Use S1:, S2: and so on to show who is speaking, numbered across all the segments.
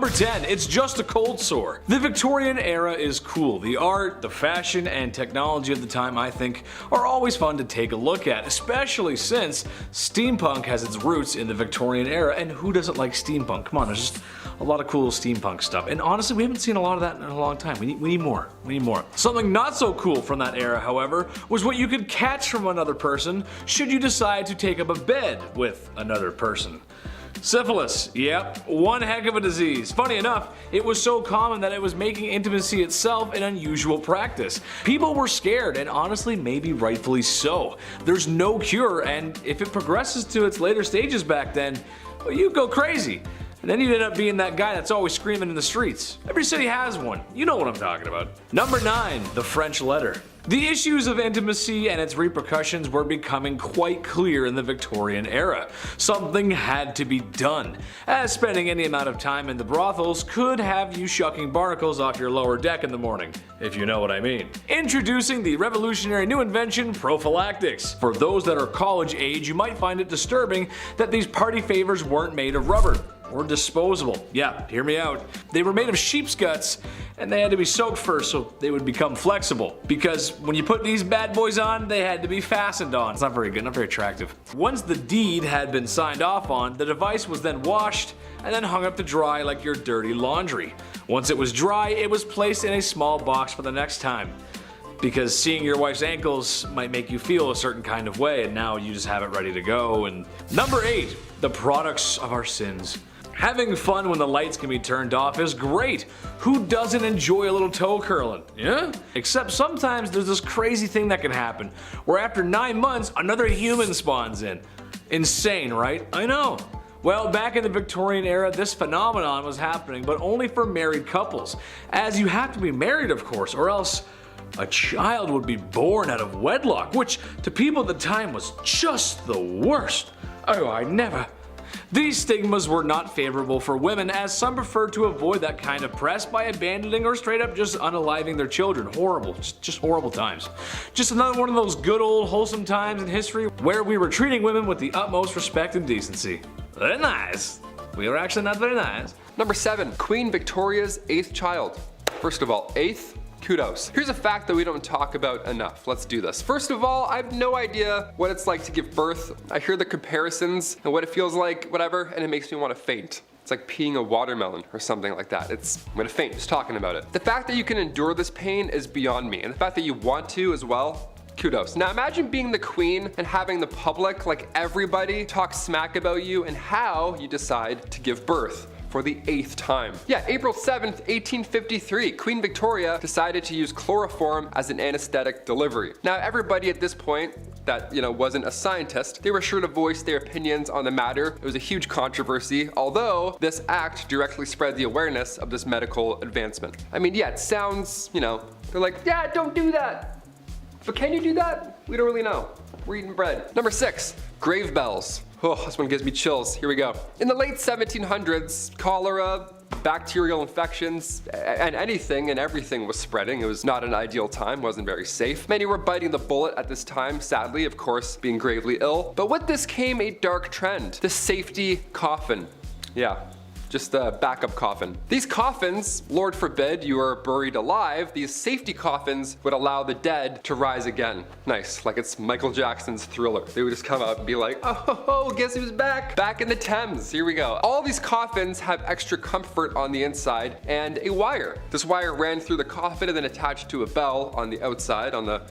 S1: Number 10, it's just a cold sore. The Victorian era is cool. The art, the fashion, and technology of the time, I think, are always fun to take a look at, especially since steampunk has its roots in the Victorian era, and who doesn't like steampunk? Come on, there's just a lot of cool steampunk stuff. And honestly, we haven't seen a lot of that in a long time. We need more. We need more. Something not so cool from that era, however, was what you could catch from another person should you decide to take up a bed with another person. Syphilis, yep, one heck of a disease. Funny enough, it was so common that it was making intimacy itself an unusual practice. People were scared, and honestly, maybe rightfully so. There's no cure, and if it progresses to its later stages back then, well, you go crazy. And then you'd end up being that guy that's always screaming in the streets. Every city has one. You know what I'm talking about. Number 9, the French letter. The issues of intimacy and its repercussions were becoming quite clear in the Victorian era. Something had to be done, as spending any amount of time in the brothels could have you shucking barnacles off your lower deck in the morning, if you know what I mean. Introducing the revolutionary new invention, prophylactics. For those that are college age, you might find it disturbing that these party favors weren't made of rubber or disposable. Yeah, hear me out. They were made of sheep's guts, and they had to be soaked first so they would become flexible. Because when you put these bad boys on, they had to be fastened on. It's not very good, not very attractive. Once the deed had been signed off on, the device was then washed and then hung up to dry like your dirty laundry. Once it was dry, it was placed in a small box for the next time. Because seeing your wife's ankles might make you feel a certain kind of way, and now you just have it ready to go. And number 8, the products of our sins. Having fun when the lights can be turned off is great. Who doesn't enjoy a little toe curling? Yeah? Except sometimes there's this crazy thing that can happen, where after 9 months, another human spawns in. Insane, right? I know. Well, back in the Victorian era, this phenomenon was happening, but only for married couples. As you have to be married, of course, or else a child would be born out of wedlock, which to people at the time was just the worst. Oh, I never. These stigmas were not favorable for women, as some preferred to avoid that kind of press by abandoning or straight up just unaliving their children. Horrible, just horrible times. Just another one of those good old wholesome times in history where we were treating women with the utmost respect and decency. Very nice. We were actually not very nice.
S2: Number 7, Queen Victoria's 8th child. First of all, 8th? Kudos. Here's a fact that we don't talk about enough. Let's do this. First of all, I have no idea what it's like to give birth. I hear the comparisons and what it feels like, whatever, and it makes me want to faint. It's like peeing a watermelon or something like that. I'm gonna faint just talking about it. The fact that you can endure this pain is beyond me, and the fact that you want to as well, kudos. Now imagine being the queen and having the public, like everybody, talk smack about you and how you decide to give birth for the 8th time. Yeah, April 7th, 1853, Queen Victoria decided to use chloroform as an anesthetic delivery. Now everybody at this point that, wasn't a scientist, they were sure to voice their opinions on the matter. It was a huge controversy, although this act directly spread the awareness of this medical advancement. I mean, yeah, it sounds, they're like, yeah, don't do that. But can you do that? We don't really know. We're eating bread. Number 6, grave bells. Oh, this one gives me chills. Here we go. In the late 1700s, cholera, bacterial infections, and anything and everything was spreading. It was not an ideal time, wasn't very safe. Many were biting the bullet at this time, sadly, of course, being gravely ill. But with this came a dark trend, the safety coffin. Yeah. Just a backup coffin. These coffins, Lord forbid you are buried alive, these safety coffins would allow the dead to rise again. Nice, like it's Michael Jackson's Thriller. They would just come out and be like, oh, guess who's back? Back in the Thames, here we go. All these coffins have extra comfort on the inside and a wire. This wire ran through the coffin and then attached to a bell on the outside on the,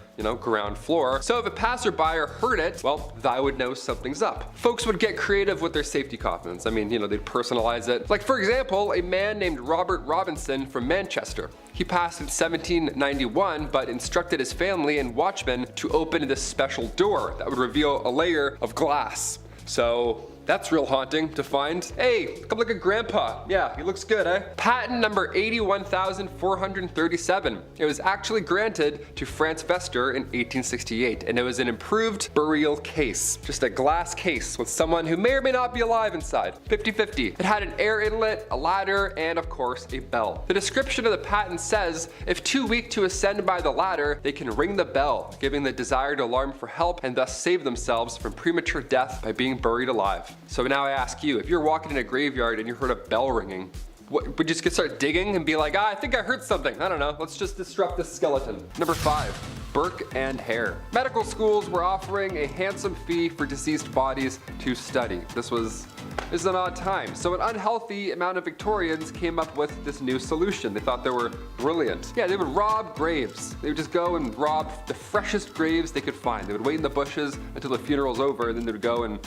S2: ground floor. So if a passerby heard it, well, they would know something's up. Folks would get creative with their safety coffins. I mean, they'd personalize it. Like for example, a man named Robert Robinson from Manchester. He passed in 1791, but instructed his family and watchmen to open this special door that would reveal a layer of glass. So that's real haunting to find. Hey, come look at Grandpa. Yeah, he looks good, eh? Patent number 81,437. It was actually granted to Franz Vester in 1868, and it was an improved burial case. Just a glass case with someone who may or may not be alive inside. 50-50. It had an air inlet, a ladder, and of course, a bell. The description of the patent says, if too weak to ascend by the ladder, they can ring the bell, giving the desired alarm for help and thus save themselves from premature death by being buried alive. So now I ask you, if you're walking in a graveyard and you heard a bell ringing, would you just start digging and be like, I think I heard something. I don't know. Let's just disrupt this skeleton. Number 5. Burke and Hare. Medical schools were offering a handsome fee for deceased bodies to study. This is an odd time. So an unhealthy amount of Victorians came up with this new solution. They thought they were brilliant. Yeah, they would rob graves. They would just go and rob the freshest graves they could find. They would wait in the bushes until the funeral's over, and then they would go and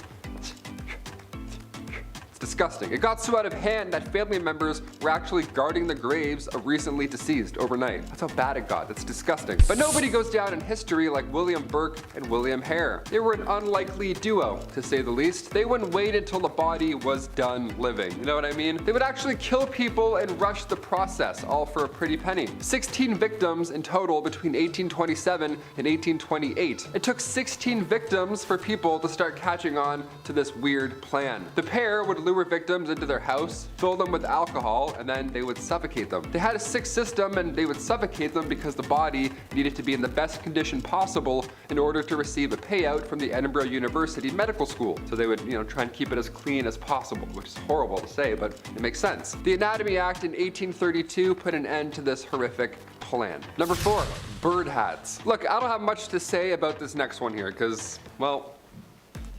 S2: disgusting. It got so out of hand that family members were actually guarding the graves of recently deceased overnight. That's how bad it got. That's disgusting. But nobody goes down in history like William Burke and William Hare. They were an unlikely duo, to say the least. They wouldn't wait until the body was done living. You know what I mean? They would actually kill people and rush the process, all for a pretty penny. 16 victims in total between 1827 and 1828. It took 16 victims for people to start catching on to this weird plan. The pair would lure victims into their house, fill them with alcohol, and then they would suffocate them. They had a sick system, and they would suffocate them because the body needed to be in the best condition possible in order to receive a payout from the Edinburgh University Medical School. So they would, try and keep it as clean as possible, which is horrible to say, but it makes sense. The Anatomy Act in 1832 put an end to this horrific plan. Number 4, bird hats. Look, I don't have much to say about this next one here because, well,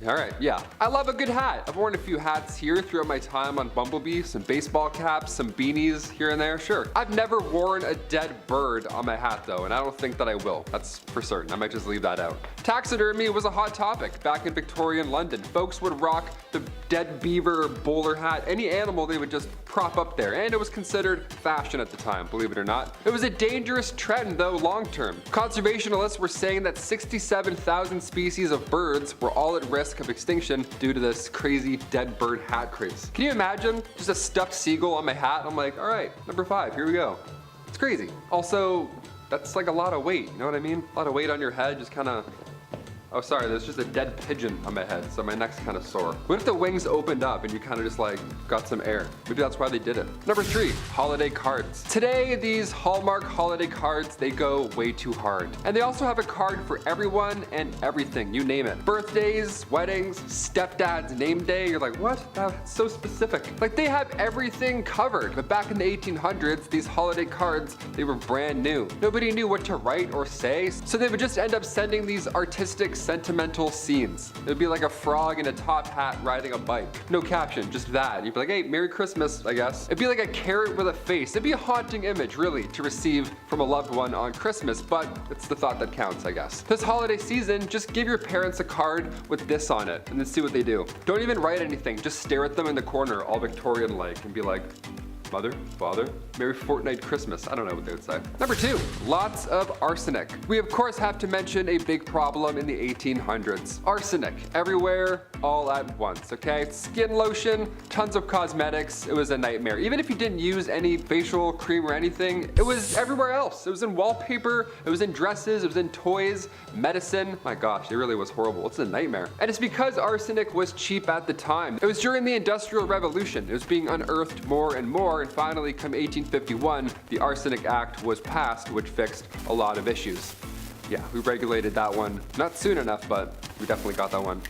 S2: alright, yeah. I love a good hat. I've worn a few hats here throughout my time on Bumblebee, some baseball caps, some beanies here and there, sure. I've never worn a dead bird on my hat though, and I don't think that I will. That's for certain. I might just leave that out. Taxidermy was a hot topic back in Victorian London. Folks would rock the dead beaver or bowler hat, any animal they would just prop up there, and it was considered fashion at the time, believe it or not. It was a dangerous trend though long term. Conservationists were saying that 67,000 species of birds were all at risk of extinction due to this crazy dead bird hat craze. Can you imagine just a stuffed seagull on my hat? I'm like, all right, number 5, here we go. It's crazy. Also, that's like a lot of weight, you know what I mean? A lot of weight on your head, just kind of, oh sorry, there's just a dead pigeon on my head, so my neck's kind of sore. What if the wings opened up and you kind of just like got some air? Maybe that's why they did it. Number 3, holiday cards. Today, these Hallmark holiday cards, they go way too hard. And they also have a card for everyone and everything, you name it. Birthdays, weddings, stepdad's name day, you're like, what? That's so specific. Like they have everything covered. But back in the 1800s, these holiday cards, they were brand new. Nobody knew what to write or say, so they would just end up sending these artistic sentimental scenes. It would be like a frog in a top hat riding a bike. No caption, just that. You'd be like, hey, Merry Christmas, I guess. It'd be like a carrot with a face. It'd be a haunting image, really, to receive from a loved one on Christmas, but it's the thought that counts, I guess. This holiday season, just give your parents a card with this on it, and then see what they do. Don't even write anything, just stare at them in the corner, all Victorian-like, and be like, Mother, Father, Merry Fortnight Christmas. I don't know what they would say. Number 2, lots of arsenic. We of course have to mention a big problem in the 1800s. Arsenic, everywhere, all at once, okay? Skin lotion, tons of cosmetics, it was a nightmare. Even if you didn't use any facial cream or anything, it was everywhere else. It was in wallpaper, it was in dresses, it was in toys, medicine. My gosh, it really was horrible. It's a nightmare. And it's because arsenic was cheap at the time. It was during the Industrial Revolution. It was being unearthed more and more, and finally, come 1851, the Arsenic Act was passed, which fixed a lot of issues. Yeah, we regulated that one. Not soon enough, but we definitely got that one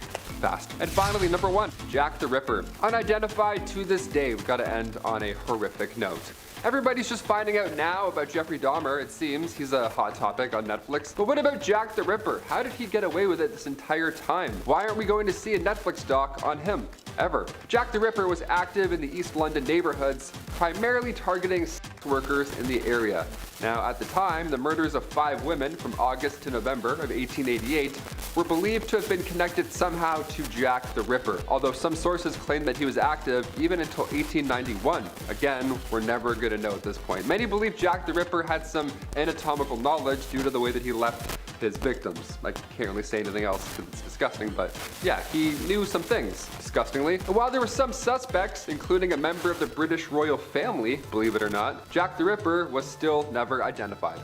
S2: fast. And finally, number 1, Jack the Ripper. Unidentified to this day. We've got to end on a horrific note. Everybody's just finding out now about Jeffrey Dahmer, it seems. He's a hot topic on Netflix. But what about Jack the Ripper? How did he get away with it this entire time? Why aren't we going to see a Netflix doc on him? Ever. Jack the Ripper was active in the East London neighborhoods, primarily targeting sex workers in the area. Now, at the time, the murders of 5 women from August to November of 1888 were believed to have been connected somehow to Jack the Ripper, although some sources claim that he was active even until 1891. Again, we're never going to know at this point. Many believe Jack the Ripper had some anatomical knowledge due to the way that he left his victims. I can't really say anything else because it's disgusting, but yeah, he knew some things, disgustingly. And while there were some suspects, including a member of the British royal family, believe it or not, Jack the Ripper was still never identified.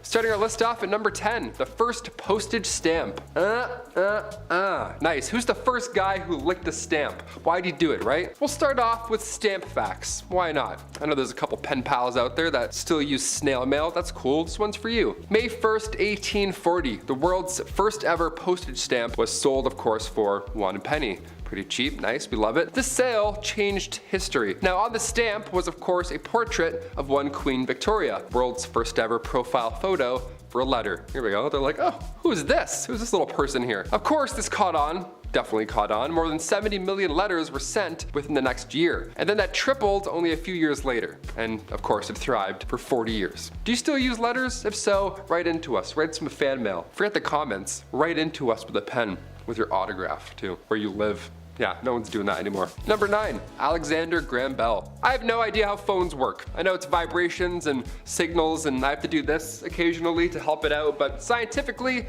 S2: Starting our list off at number 10, the first postage stamp. Nice. Who's the first guy who licked a stamp? Why'd he do it, right? We'll start off with stamp facts. Why not? I know there's a couple pen pals out there that still use snail mail. That's cool. This one's for you. May 1st, 1840, the world's first ever postage stamp was sold, of course, for 1 penny. Pretty cheap, nice, we love it. This sale changed history. Now on the stamp was of course a portrait of one Queen Victoria, world's first ever profile photo for a letter. Here we go, they're like, oh, who is this? Who's this little person here? Of course this caught on. Definitely caught on. More than 70 million letters were sent within the next year. And then that tripled only a few years later. And of course it thrived for 40 years. Do you still use letters? If so, write into us. Write some fan mail. Forget the comments. Write into us with a pen with your autograph too, where you live. Yeah, no one's doing that anymore. Number 9, Alexander Graham Bell. I have no idea how phones work. I know it's vibrations and signals and I have to do this occasionally to help it out, but scientifically,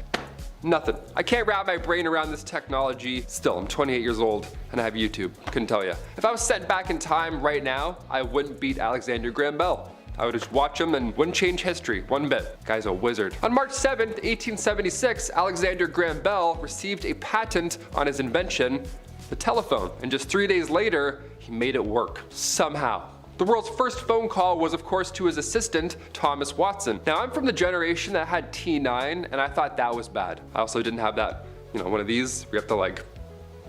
S2: nothing. I can't wrap my brain around this technology. Still, I'm 28 years old and I have YouTube. Couldn't tell you. If I was sent back in time right now, I wouldn't beat Alexander Graham Bell. I would just watch him and wouldn't change history one bit. Guy's a wizard. On March 7th, 1876, Alexander Graham Bell received a patent on his invention, the telephone, and just 3 days later, he made it work. Somehow. The world's first phone call was of course to his assistant, Thomas Watson. Now I'm from the generation that had T9 and I thought that was bad. I also didn't have that, one of these where you have to like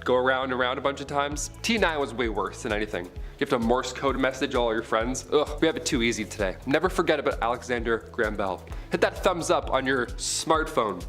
S2: go around and around a bunch of times. T9 was way worse than anything. You have to Morse code message all your friends. Ugh, we have it too easy today. Never forget about Alexander Graham Bell. Hit that thumbs up on your smartphone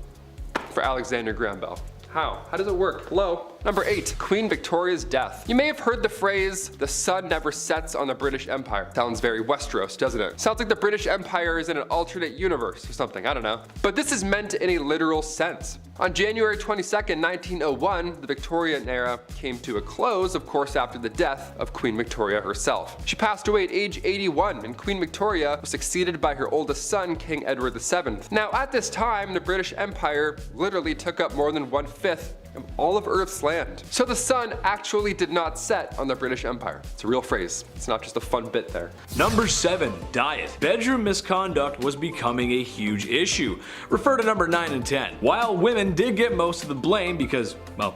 S2: for Alexander Graham Bell. How? How does it work? Hello? Number 8, Queen Victoria's death. You may have heard the phrase, the sun never sets on the British Empire. Sounds very Westeros, doesn't it? Sounds like the British Empire is in an alternate universe or something, I don't know. But this is meant in a literal sense. On January 22nd, 1901, the Victorian era came to a close, of course, after the death of Queen Victoria herself. She passed away at age 81, and Queen Victoria was succeeded by her oldest son, King Edward VII. Now, at this time, the British Empire literally took up more than 1/5 of all of Earth's land. So the sun actually did not set on the British Empire. It's a real phrase. It's not just a fun bit there.
S1: Number 7, diet. Bedroom misconduct was becoming a huge issue. Refer to number 9 and 10. While women did get most of the blame because, well,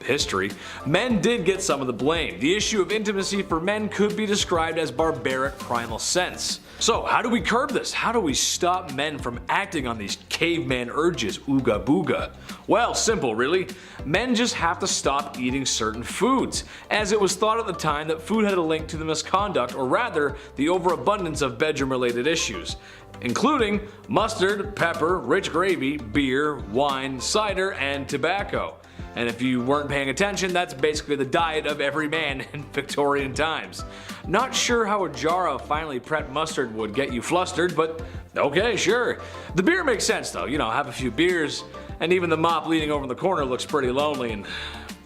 S1: history, men did get some of the blame. The issue of intimacy for men could be described as barbaric primal sense. So how do we curb this? How do we stop men from acting on these caveman urges, ooga booga? Well, simple really. Men just have to stop eating certain foods, as it was thought at the time that food had a link to the misconduct, or rather, the overabundance of bedroom-related issues, including mustard, pepper, rich gravy, beer, wine, cider, and tobacco. And if you weren't paying attention, that's basically the diet of every man in Victorian times. Not sure how a jar of finely prepped mustard would get you flustered, but okay, sure. The beer makes sense though, have a few beers, and even the mop leaning over in the corner looks pretty lonely, and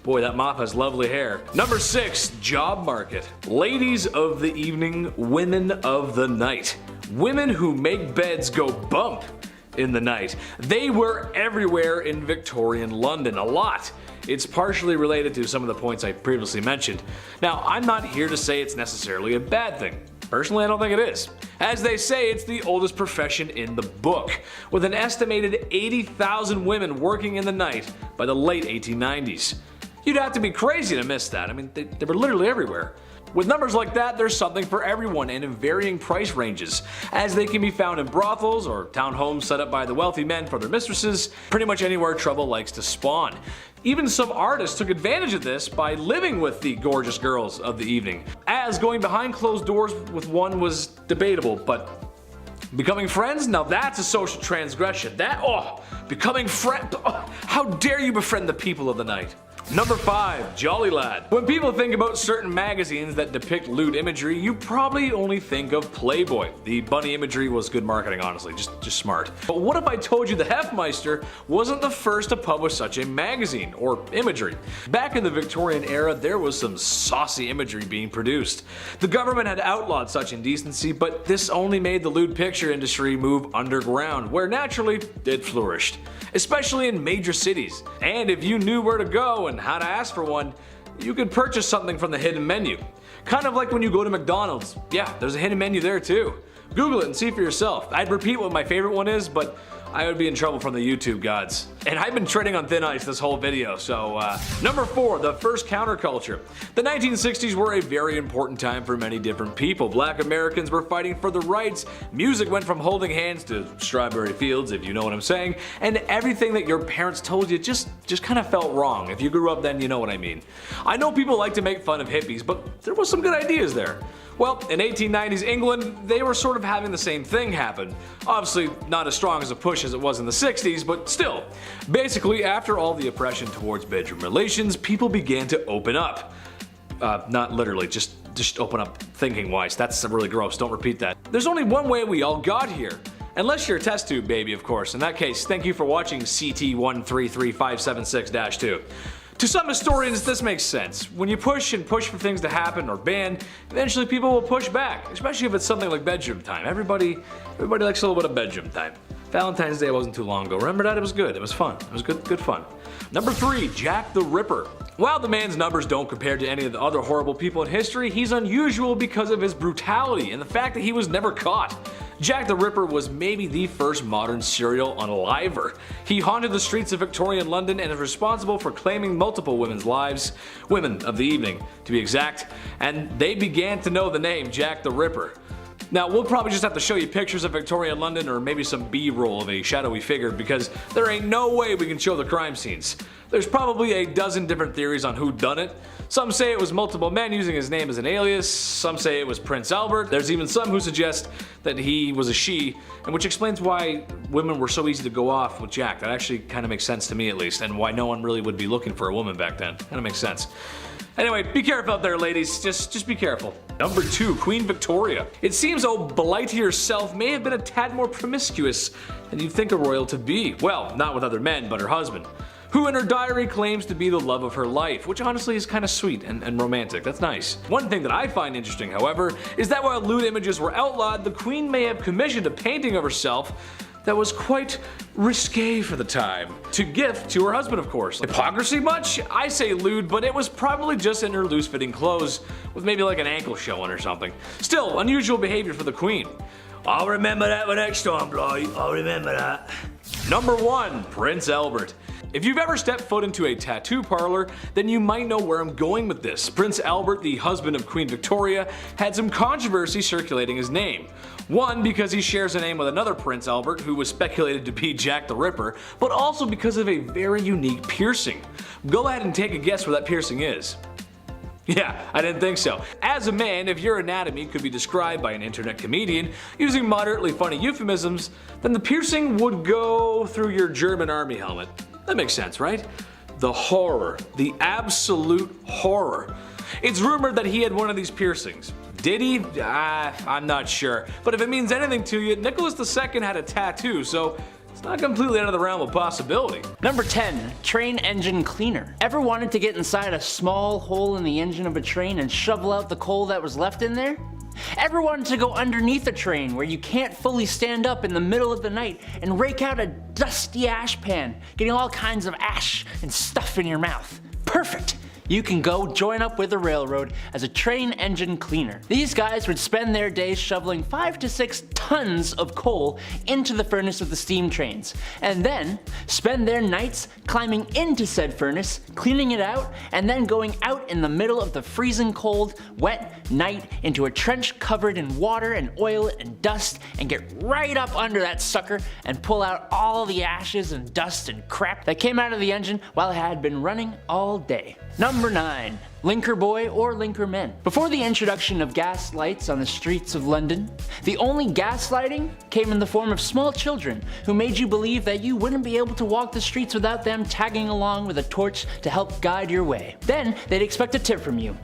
S1: boy, that mop has lovely hair. Number 6, job market. Ladies of the evening, women of the night. Women who make beds go bump in the night. They were everywhere in Victorian London, a lot. It's partially related to some of the points I previously mentioned. Now, I'm not here to say it's necessarily a bad thing. Personally, I don't think it is. As they say, it's the oldest profession in the book, with an estimated 80,000 women working in the night by the late 1890s. You'd have to be crazy to miss that. I mean, they were literally everywhere. With numbers like that, there's something for everyone and in varying price ranges, as they can be found in brothels or townhomes set up by the wealthy men for their mistresses, pretty much anywhere trouble likes to spawn. Even some artists took advantage of this by living with the gorgeous girls of the evening, as going behind closed doors with one was debatable, but becoming friends? Now that's a social transgression. Becoming friend, how dare you befriend the people of the night? Number 5, Jolly Lad. When people think about certain magazines that depict lewd imagery, you probably only think of Playboy. The bunny imagery was good marketing, honestly, just smart. But what if I told you the Hefmeister wasn't the first to publish such a magazine, or imagery? Back in the Victorian era, there was some saucy imagery being produced. The government had outlawed such indecency, but this only made the lewd picture industry move underground, where naturally it flourished, especially in major cities. And if you knew where to go and how to ask for one, you could purchase something from the hidden menu. Kind of like when you go to McDonald's. Yeah, there's a hidden menu there too. Google it and see for yourself. I'd repeat what my favorite one is, but I would be in trouble from the YouTube gods. And I've been treading on thin ice this whole video, so Number 4, the first counterculture. The 1960s were a very important time for many different people. Black Americans were fighting for their rights, music went from holding hands to strawberry fields, if you know what I'm saying, and everything that your parents told you just kind of felt wrong. If you grew up then, you know what I mean. I know people like to make fun of hippies, but there was some good ideas there. Well, in 1890s England, they were sort of having the same thing happen. Obviously not as strong as a push as it was in the 60s, but still. Basically, after all the oppression towards bedroom relations, people began to open up. Not literally, just open up thinking wise. That's really gross, don't repeat that. There's only one way we all got here. Unless you're a test tube baby, of course. In that case, thank you for watching CT133576-2. To some historians, this makes sense. When you push and push for things to happen or ban, eventually people will push back, especially if it's something like bedroom time. Everybody likes a little bit of bedroom time. Valentine's Day wasn't too long ago. Remember that? It was good. It was fun. It was good fun. Number 3, Jack the Ripper. While the man's numbers don't compare to any of the other horrible people in history, he's unusual because of his brutality and the fact that he was never caught. Jack the Ripper was maybe the first modern serial unaliver. He haunted the streets of Victorian London and is responsible for claiming multiple women's lives, women of the evening to be exact, and they began to know the name Jack the Ripper. Now, we'll probably just have to show you pictures of Victorian London or maybe some B-roll of a shadowy figure because there ain't no way we can show the crime scenes. There's probably a dozen different theories on who done it. Some say it was multiple men using his name as an alias, some say it was Prince Albert, there's even some who suggest that he was a she, and which explains why women were so easy to go off with Jack. That actually kind of makes sense to me at least, and why no one really would be looking for a woman back then. Kind of makes sense. Anyway, be careful out there, ladies. Just be careful. Number 2, Queen Victoria. It seems old Blighty herself may have been a tad more promiscuous than you'd think a royal to be. Well, not with other men, but her husband, who in her diary claims to be the love of her life, which honestly is kind of sweet and romantic. That's nice. One thing that I find interesting, however, is that while lewd images were outlawed, the Queen may have commissioned a painting of herself that was quite risque for the time, to gift to her husband, of course. Hypocrisy much? I say lewd, but it was probably just in her loose-fitting clothes with maybe like an ankle showing or something. Still, unusual behavior for the Queen. I'll remember that for next time, Blight. I'll remember that. Number 1, Prince Albert. If you've ever stepped foot into a tattoo parlor, then you might know where I'm going with this. Prince Albert, the husband of Queen Victoria, had some controversy circulating his name. One, because he shares a name with another Prince Albert who was speculated to be Jack the Ripper, but also because of a very unique piercing. Go ahead and take a guess where that piercing is. Yeah, I didn't think so. As a man, if your anatomy could be described by an internet comedian using moderately funny euphemisms, then the piercing would go through your German army helmet. That makes sense, right? The horror. The absolute horror. It's rumored that he had one of these piercings. Did he? I'm not sure. But if it means anything to you, Nicholas II had a tattoo, so it's not completely out of the realm of possibility.
S3: Number 10, train engine cleaner. Ever wanted to get inside a small hole in the engine of a train and shovel out the coal that was left in there? Ever wanted to go underneath a train where you can't fully stand up in the middle of the night and rake out a dusty ash pan, getting all kinds of ash and stuff in your mouth? Perfect! You can go join up with the railroad as a train engine cleaner. These guys would spend their days shoveling 5 to 6 tons of coal into the furnace of the steam trains, and then spend their nights climbing into said furnace, cleaning it out, and then going out in the middle of the freezing cold, wet night into a trench covered in water and oil and dust, and get right up under that sucker and pull out all the ashes and dust and crap that came out of the engine while it had been running all day. Number 9. Linker boy or linker men. Before the introduction of gas lights on the streets of London, the only gaslighting came in the form of small children who made you believe that you wouldn't be able to walk the streets without them tagging along with a torch to help guide your way. Then they'd expect a tip from you.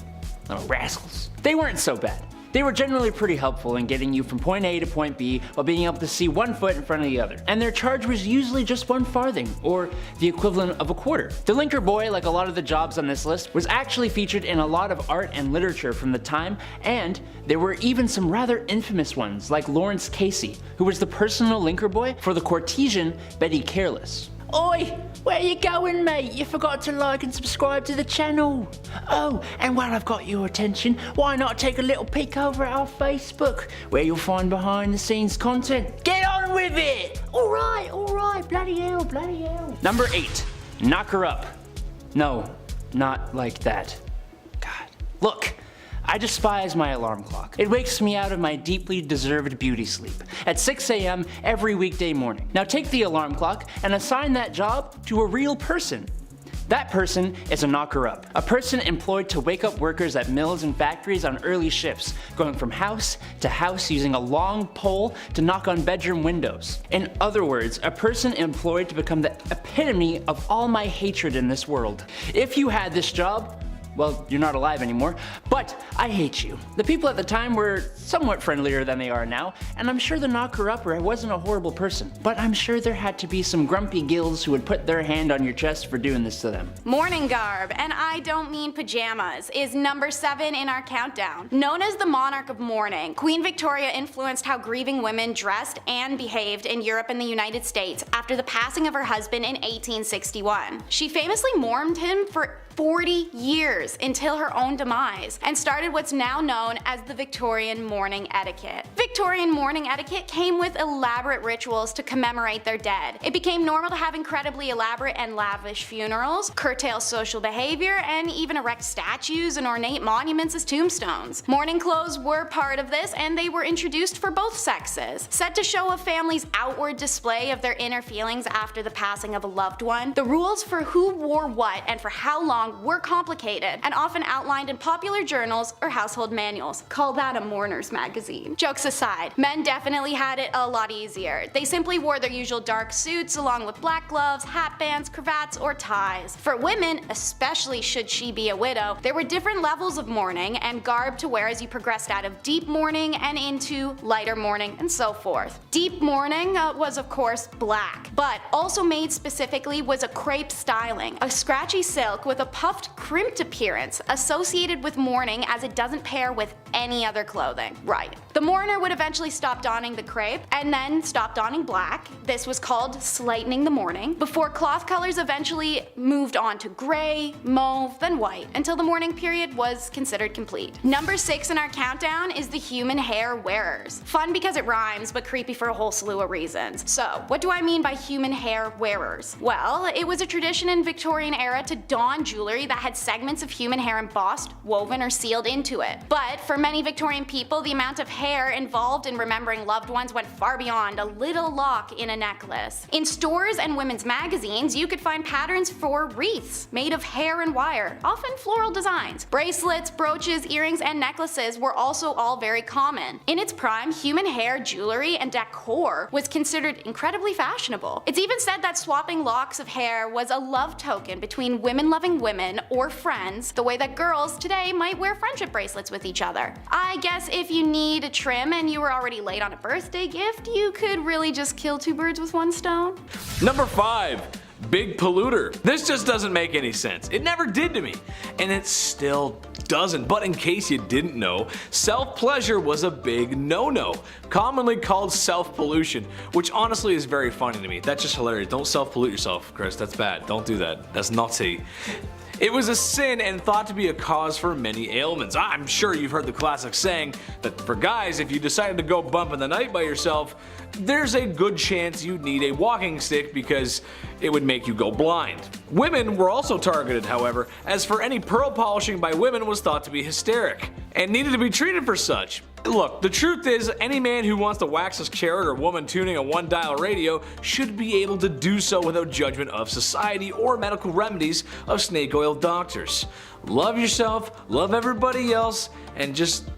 S3: Little rascals. They weren't so bad. They were generally pretty helpful in getting you from point A to point B while being able to see one foot in front of the other. And their charge was usually just 1 farthing, or the equivalent of a quarter. The linker boy, like a lot of the jobs on this list, was actually featured in a lot of art and literature from the time, and there were even some rather infamous ones, like Lawrence Casey, who was the personal linker boy for the courtesan Betty Careless. Oi! Where you going, mate? You forgot to like and subscribe to the channel. Oh, and while I've got your attention, why not take a little peek over at our Facebook, where you'll find behind the scenes content. Get on on with it! Alright, bloody hell. Number 8, knock her up. No, not like that. God. Look, I despise my alarm clock. It wakes me out of my deeply deserved beauty sleep at 6 a.m. every weekday morning. Now take the alarm clock and assign that job to a real person. That person is a knocker-up, a person employed to wake up workers at mills and factories on early shifts, going from house to house using a long pole to knock on bedroom windows. In other words, a person employed to become the epitome of all my hatred in this world. If you had this job, well, you're not alive anymore, but I hate you. The people at the time were somewhat friendlier than they are now, and I'm sure the knocker-upper wasn't a horrible person, but I'm sure there had to be some grumpy gills who would put their hand on your chest for doing this to them.
S4: Morning garb, and I don't mean pajamas, is number 7 in our countdown. Known as the monarch of mourning, Queen Victoria influenced how grieving women dressed and behaved in Europe and the United States after the passing of her husband in 1861. She famously mourned him for 40 years until her own demise, and started what's now known as the Victorian mourning etiquette. Victorian mourning etiquette came with elaborate rituals to commemorate their dead. It became normal to have incredibly elaborate and lavish funerals, curtail social behavior, and even erect statues and ornate monuments as tombstones. Mourning clothes were part of this, and they were introduced for both sexes. Said to show a family's outward display of their inner feelings after the passing of a loved one, the rules for who wore what and for how long were complicated and often outlined in popular journals or household manuals. Call that a mourner's magazine. Jokes aside, men definitely had it a lot easier. They simply wore their usual dark suits along with black gloves, hat bands, cravats, or ties. For women, especially should she be a widow, there were different levels of mourning and garb to wear as you progressed out of deep mourning and into lighter mourning and so forth. Deep mourning was of course black, but also made specifically was a crepe styling, a scratchy silk with a puffed, crimped appearance associated with mourning as it doesn't pair with any other clothing. Right. The mourner would eventually stop donning the crepe and then stop donning black. This was called lightening the mourning, before cloth colors eventually moved on to gray, mauve, then white, until the mourning period was considered complete. Number 6 in our countdown is the human hair wearers. Fun because it rhymes, but creepy for a whole slew of reasons. So, what do I mean by human hair wearers? Well, it was a tradition in Victorian era to don jewelry that had segments of human hair embossed, woven, or sealed into it. But for many Victorian people, the amount of hair involved in remembering loved ones went far beyond a little lock in a necklace. In stores and women's magazines, you could find patterns for wreaths made of hair and wire, often floral designs. Bracelets, brooches, earrings, and necklaces were also all very common. In its prime, human hair jewelry and decor was considered incredibly fashionable. It's even said that swapping locks of hair was a love token between women-loving women or friends, the way that girls today might wear friendship bracelets with each other. I guess if you need a trim and you were already late on a birthday gift, you could really just kill 2 birds with 1 stone.
S1: Number 5. Big polluter. This just doesn't make any sense. It never did to me, and it still doesn't. But in case you didn't know, self-pleasure was a big no-no, commonly called self-pollution, which honestly is very funny to me. That's just hilarious. Don't self-pollute yourself, Chris. That's bad. Don't do that. That's naughty. It was a sin and thought to be a cause for many ailments. I'm sure you've heard the classic saying that for guys, if you decided to go bump in the night by yourself, there's a good chance you'd need a walking stick because it would make you go blind. Women were also targeted, however, as for any pearl polishing by women was thought to be hysteric and needed to be treated for such. Look, the truth is, any man who wants to wax his carrot or woman tuning a 1-dial radio should be able to do so without judgment of society or medical remedies of snake oil doctors. Love yourself, love everybody else, and just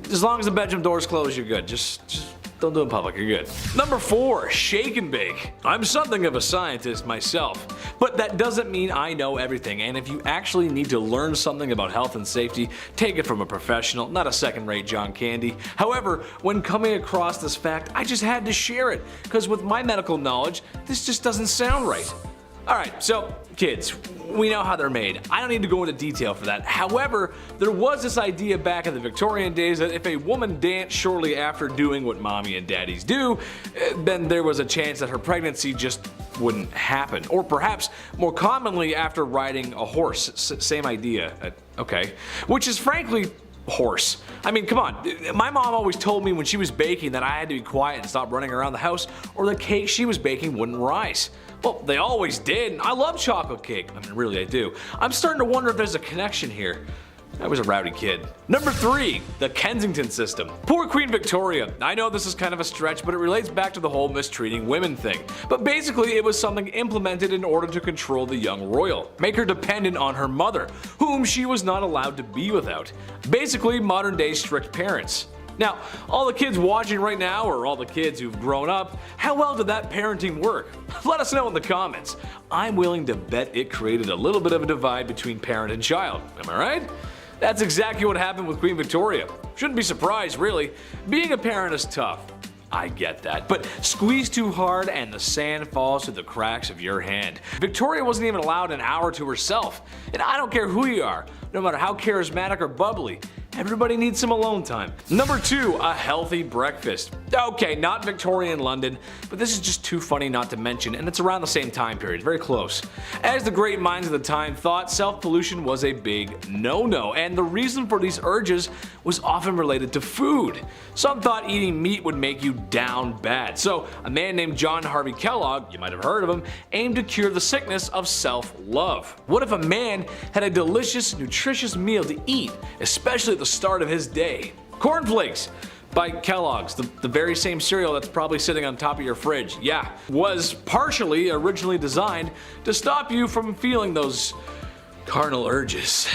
S1: as long as the bedroom door's closed, you're good. Just don't do it in public, you're good. Number 4, shake and bake. I'm something of a scientist myself, but that doesn't mean I know everything, and if you actually need to learn something about health and safety, take it from a professional, not a second-rate John Candy. However, when coming across this fact, I just had to share it, because with my medical knowledge, this just doesn't sound right. Alright, so kids, we know how they're made. I don't need to go into detail for that. However, there was this idea back in the Victorian days that if a woman danced shortly after doing what mommy and daddies do, then there was a chance that her pregnancy just wouldn't happen. Or perhaps more commonly after riding a horse. Same idea. Okay. Which is frankly horse. I mean, come on. My mom always told me when she was baking that I had to be quiet and stop running around the house or the cake she was baking wouldn't rise. Well, they always did. I love chocolate cake. I mean, really, I do. I'm starting to wonder if there's a connection here. I was a rowdy kid. Number 3, the Kensington system. Poor Queen Victoria. I know this is kind of a stretch, but it relates back to the whole mistreating women thing. But basically, it was something implemented in order to control the young royal, make her dependent on her mother, whom she was not allowed to be without. Basically, modern day strict parents. Now, all the kids watching right now, or all the kids who've grown up, how well did that parenting work? Let us know in the comments. I'm willing to bet it created a little bit of a divide between parent and child. Am I right? That's exactly what happened with Queen Victoria. Shouldn't be surprised, really. Being a parent is tough. I get that. But squeeze too hard and the sand falls through the cracks of your hand. Victoria wasn't even allowed an hour to herself. And I don't care who you are, no matter how charismatic or bubbly. Everybody needs some alone time. Number 2, a healthy breakfast. Okay, not Victorian London, but this is just too funny not to mention, and it's around the same time period, very close. As the great minds of the time thought, self-pollution was a big no-no, and the reason for these urges was often related to food. Some thought eating meat would make you down bad, so a man named John Harvey Kellogg, you might have heard of him, aimed to cure the sickness of self-love. What if a man had a delicious, nutritious meal to eat, especially at the start of his day? Cornflakes by Kellogg's, the very same cereal that's probably sitting on top of your fridge, yeah, was partially originally designed to stop you from feeling those carnal urges.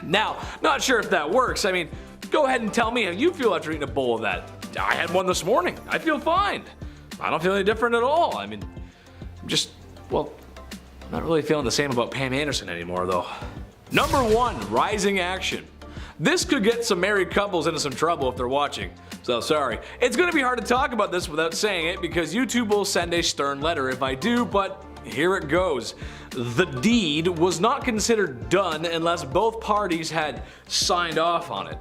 S1: Now, not sure if that works. I mean, go ahead and tell me how you feel after eating a bowl of that. I had one this morning. I feel fine. I don't feel any different at all. I mean, I'm just, well, not really feeling the same about Pam Anderson anymore though. Number 1, rising action. This could get some married couples into some trouble if they're watching, so sorry. It's gonna be hard to talk about this without saying it because YouTube will send a stern letter if I do, but here it goes. The deed was not considered done unless both parties had signed off on it,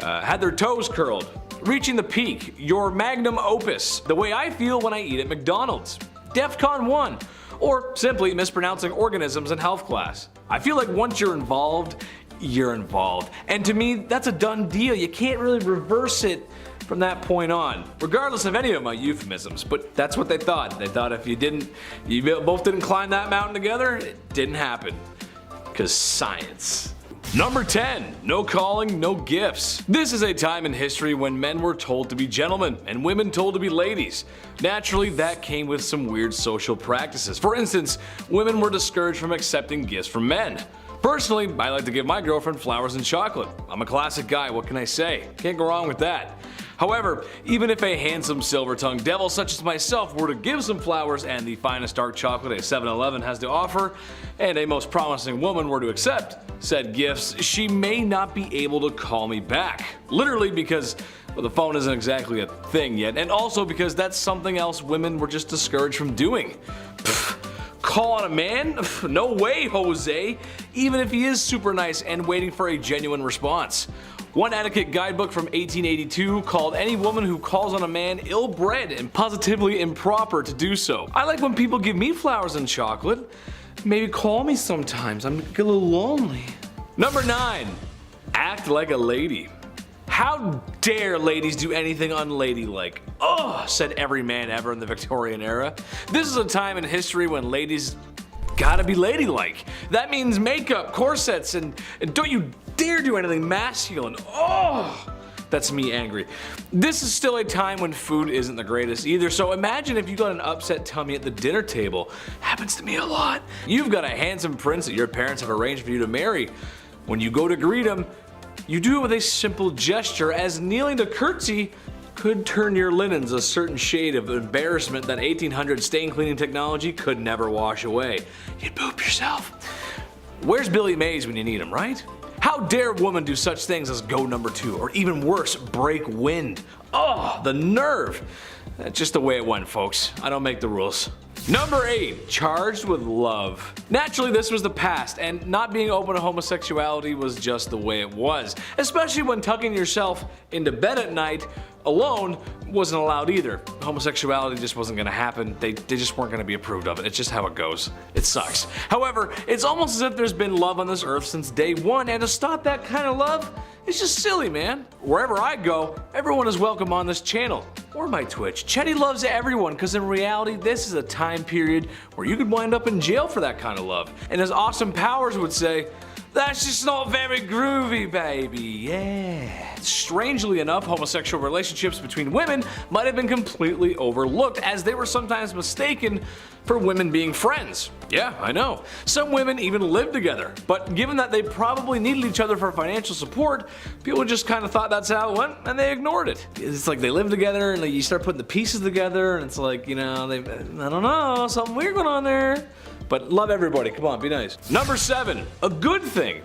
S1: had their toes curled, reaching the peak, your magnum opus, the way I feel when I eat at McDonald's, DEFCON 1, or simply mispronouncing organisms in health class. I feel like once you're involved, you're involved. And to me, that's a done deal. You can't really reverse it from that point on, regardless of any of my euphemisms, but that's what they thought. They thought if you both didn't climb that mountain together, it didn't happen. 'Cause science. Number 10, no calling, no gifts. This is a time in history when men were told to be gentlemen and women told to be ladies. Naturally, that came with some weird social practices. For instance, women were discouraged from accepting gifts from men. Personally, I like to give my girlfriend flowers and chocolate. I'm a classic guy, what can I say? Can't go wrong with that. However, even if a handsome silver-tongued devil such as myself were to give some flowers and the finest dark chocolate a 7-Eleven has to offer, and a most promising woman were to accept said gifts, she may not be able to call me back. Literally because, well, the phone isn't exactly a thing yet, and also because that's something else women were just discouraged from doing. Call on a man? No way, Jose, even if he is super nice and waiting for a genuine response. One etiquette guidebook from 1882 called any woman who calls on a man ill-bred and positively improper to do so. I like when people give me flowers and chocolate. Maybe call me sometimes, I'm a little lonely. Number 9, act like a lady. How dare ladies do anything unladylike? Ugh, said every man ever in the Victorian era. This is a time in history when ladies gotta be ladylike. That means makeup, corsets, and don't you dare do anything masculine. Oh, that's me angry. This is still a time when food isn't the greatest either, so imagine if you got an upset tummy at the dinner table. Happens to me a lot. You've got a handsome prince that your parents have arranged for you to marry. When you go to greet him, you do it with a simple gesture, as kneeling to curtsy could turn your linens a certain shade of embarrassment that 1800 stain cleaning technology could never wash away. You'd poop yourself. Where's Billy Mays when you need him, right? How dare women do such things as go number 2, or even worse, break wind? Oh, the nerve. That's just the way it went, folks. I don't make the rules. Number 8, charged with love. Naturally, this was the past, and not being open to homosexuality was just the way it was. Especially when tucking yourself into bed at night alone wasn't allowed either. Homosexuality just wasn't gonna happen. They just weren't gonna be approved of it. It's just how it goes. It sucks. However, it's almost as if there's been love on this earth since day one, and to stop that kind of love, It's just silly, man. Wherever I go, everyone is welcome on this channel or my Twitch. Chetty loves everyone because in reality, this is a time period where you could wind up in jail for that kind of love. And as Austin Powers would say, that's just not very groovy, baby, yeah. Strangely enough, homosexual relationships between women might have been completely overlooked as they were sometimes mistaken for women being friends. Yeah, I know. Some women even lived together, but given that they probably needed each other for financial support, people just kind of thought that's how it went and they ignored it. It's like they live together and like you start putting the pieces together and it's like, you know, I don't know, something weird going on there. But love everybody, come on, be nice. Number 7, a good thing.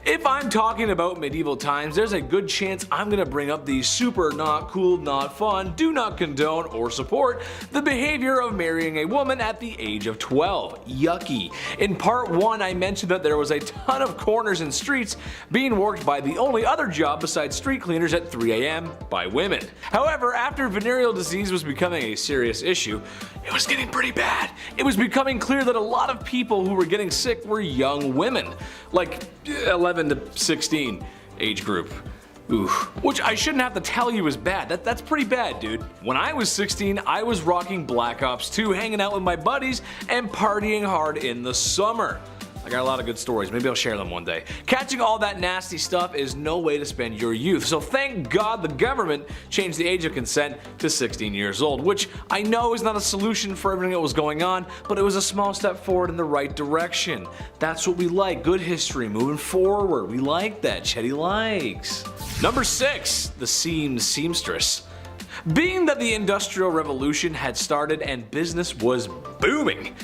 S1: If I'm talking about medieval times, there's a good chance I'm gonna bring up the super not cool, not fun, do not condone or support the behavior of marrying a woman at the age of 12. Yucky. In part 1, I mentioned that there was a ton of corners and streets being worked by the only other job besides street cleaners at 3 a.m. by women. However, after venereal disease was becoming a serious issue, it was getting pretty bad. It was becoming clear that a lot of people who were getting sick were young women, like 11 to 16 age group. Ooh. Which I shouldn't have to tell you is bad. That's pretty bad, dude. When I was 16, I was rocking Black Ops 2, hanging out with my buddies, and partying hard in the summer. I got a lot of good stories, maybe I'll share them one day. Catching all that nasty stuff is no way to spend your youth, so thank God the government changed the age of consent to 16 years old, which I know is not a solution for everything that was going on, but it was a small step forward in the right direction. That's what we like, good history, moving forward. We like that, Chetty likes. Number 6, the Seamstress. Being that the Industrial Revolution had started and business was booming,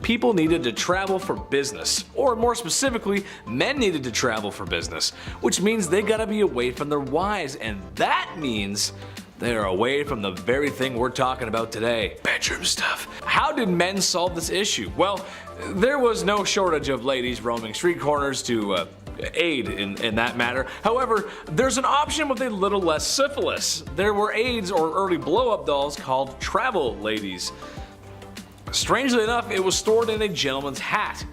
S1: people needed to travel for business, or more specifically, men needed to travel for business, which means they gotta be away from their wives, and that means they are away from the very thing we're talking about today, bedroom stuff. How did men solve this issue? Well, there was no shortage of ladies roaming street corners to aid in that matter. However, there's an option with a little less syphilis. There were aids or early blow-up dolls called travel ladies. Strangely enough, it was stored in a gentleman's hat.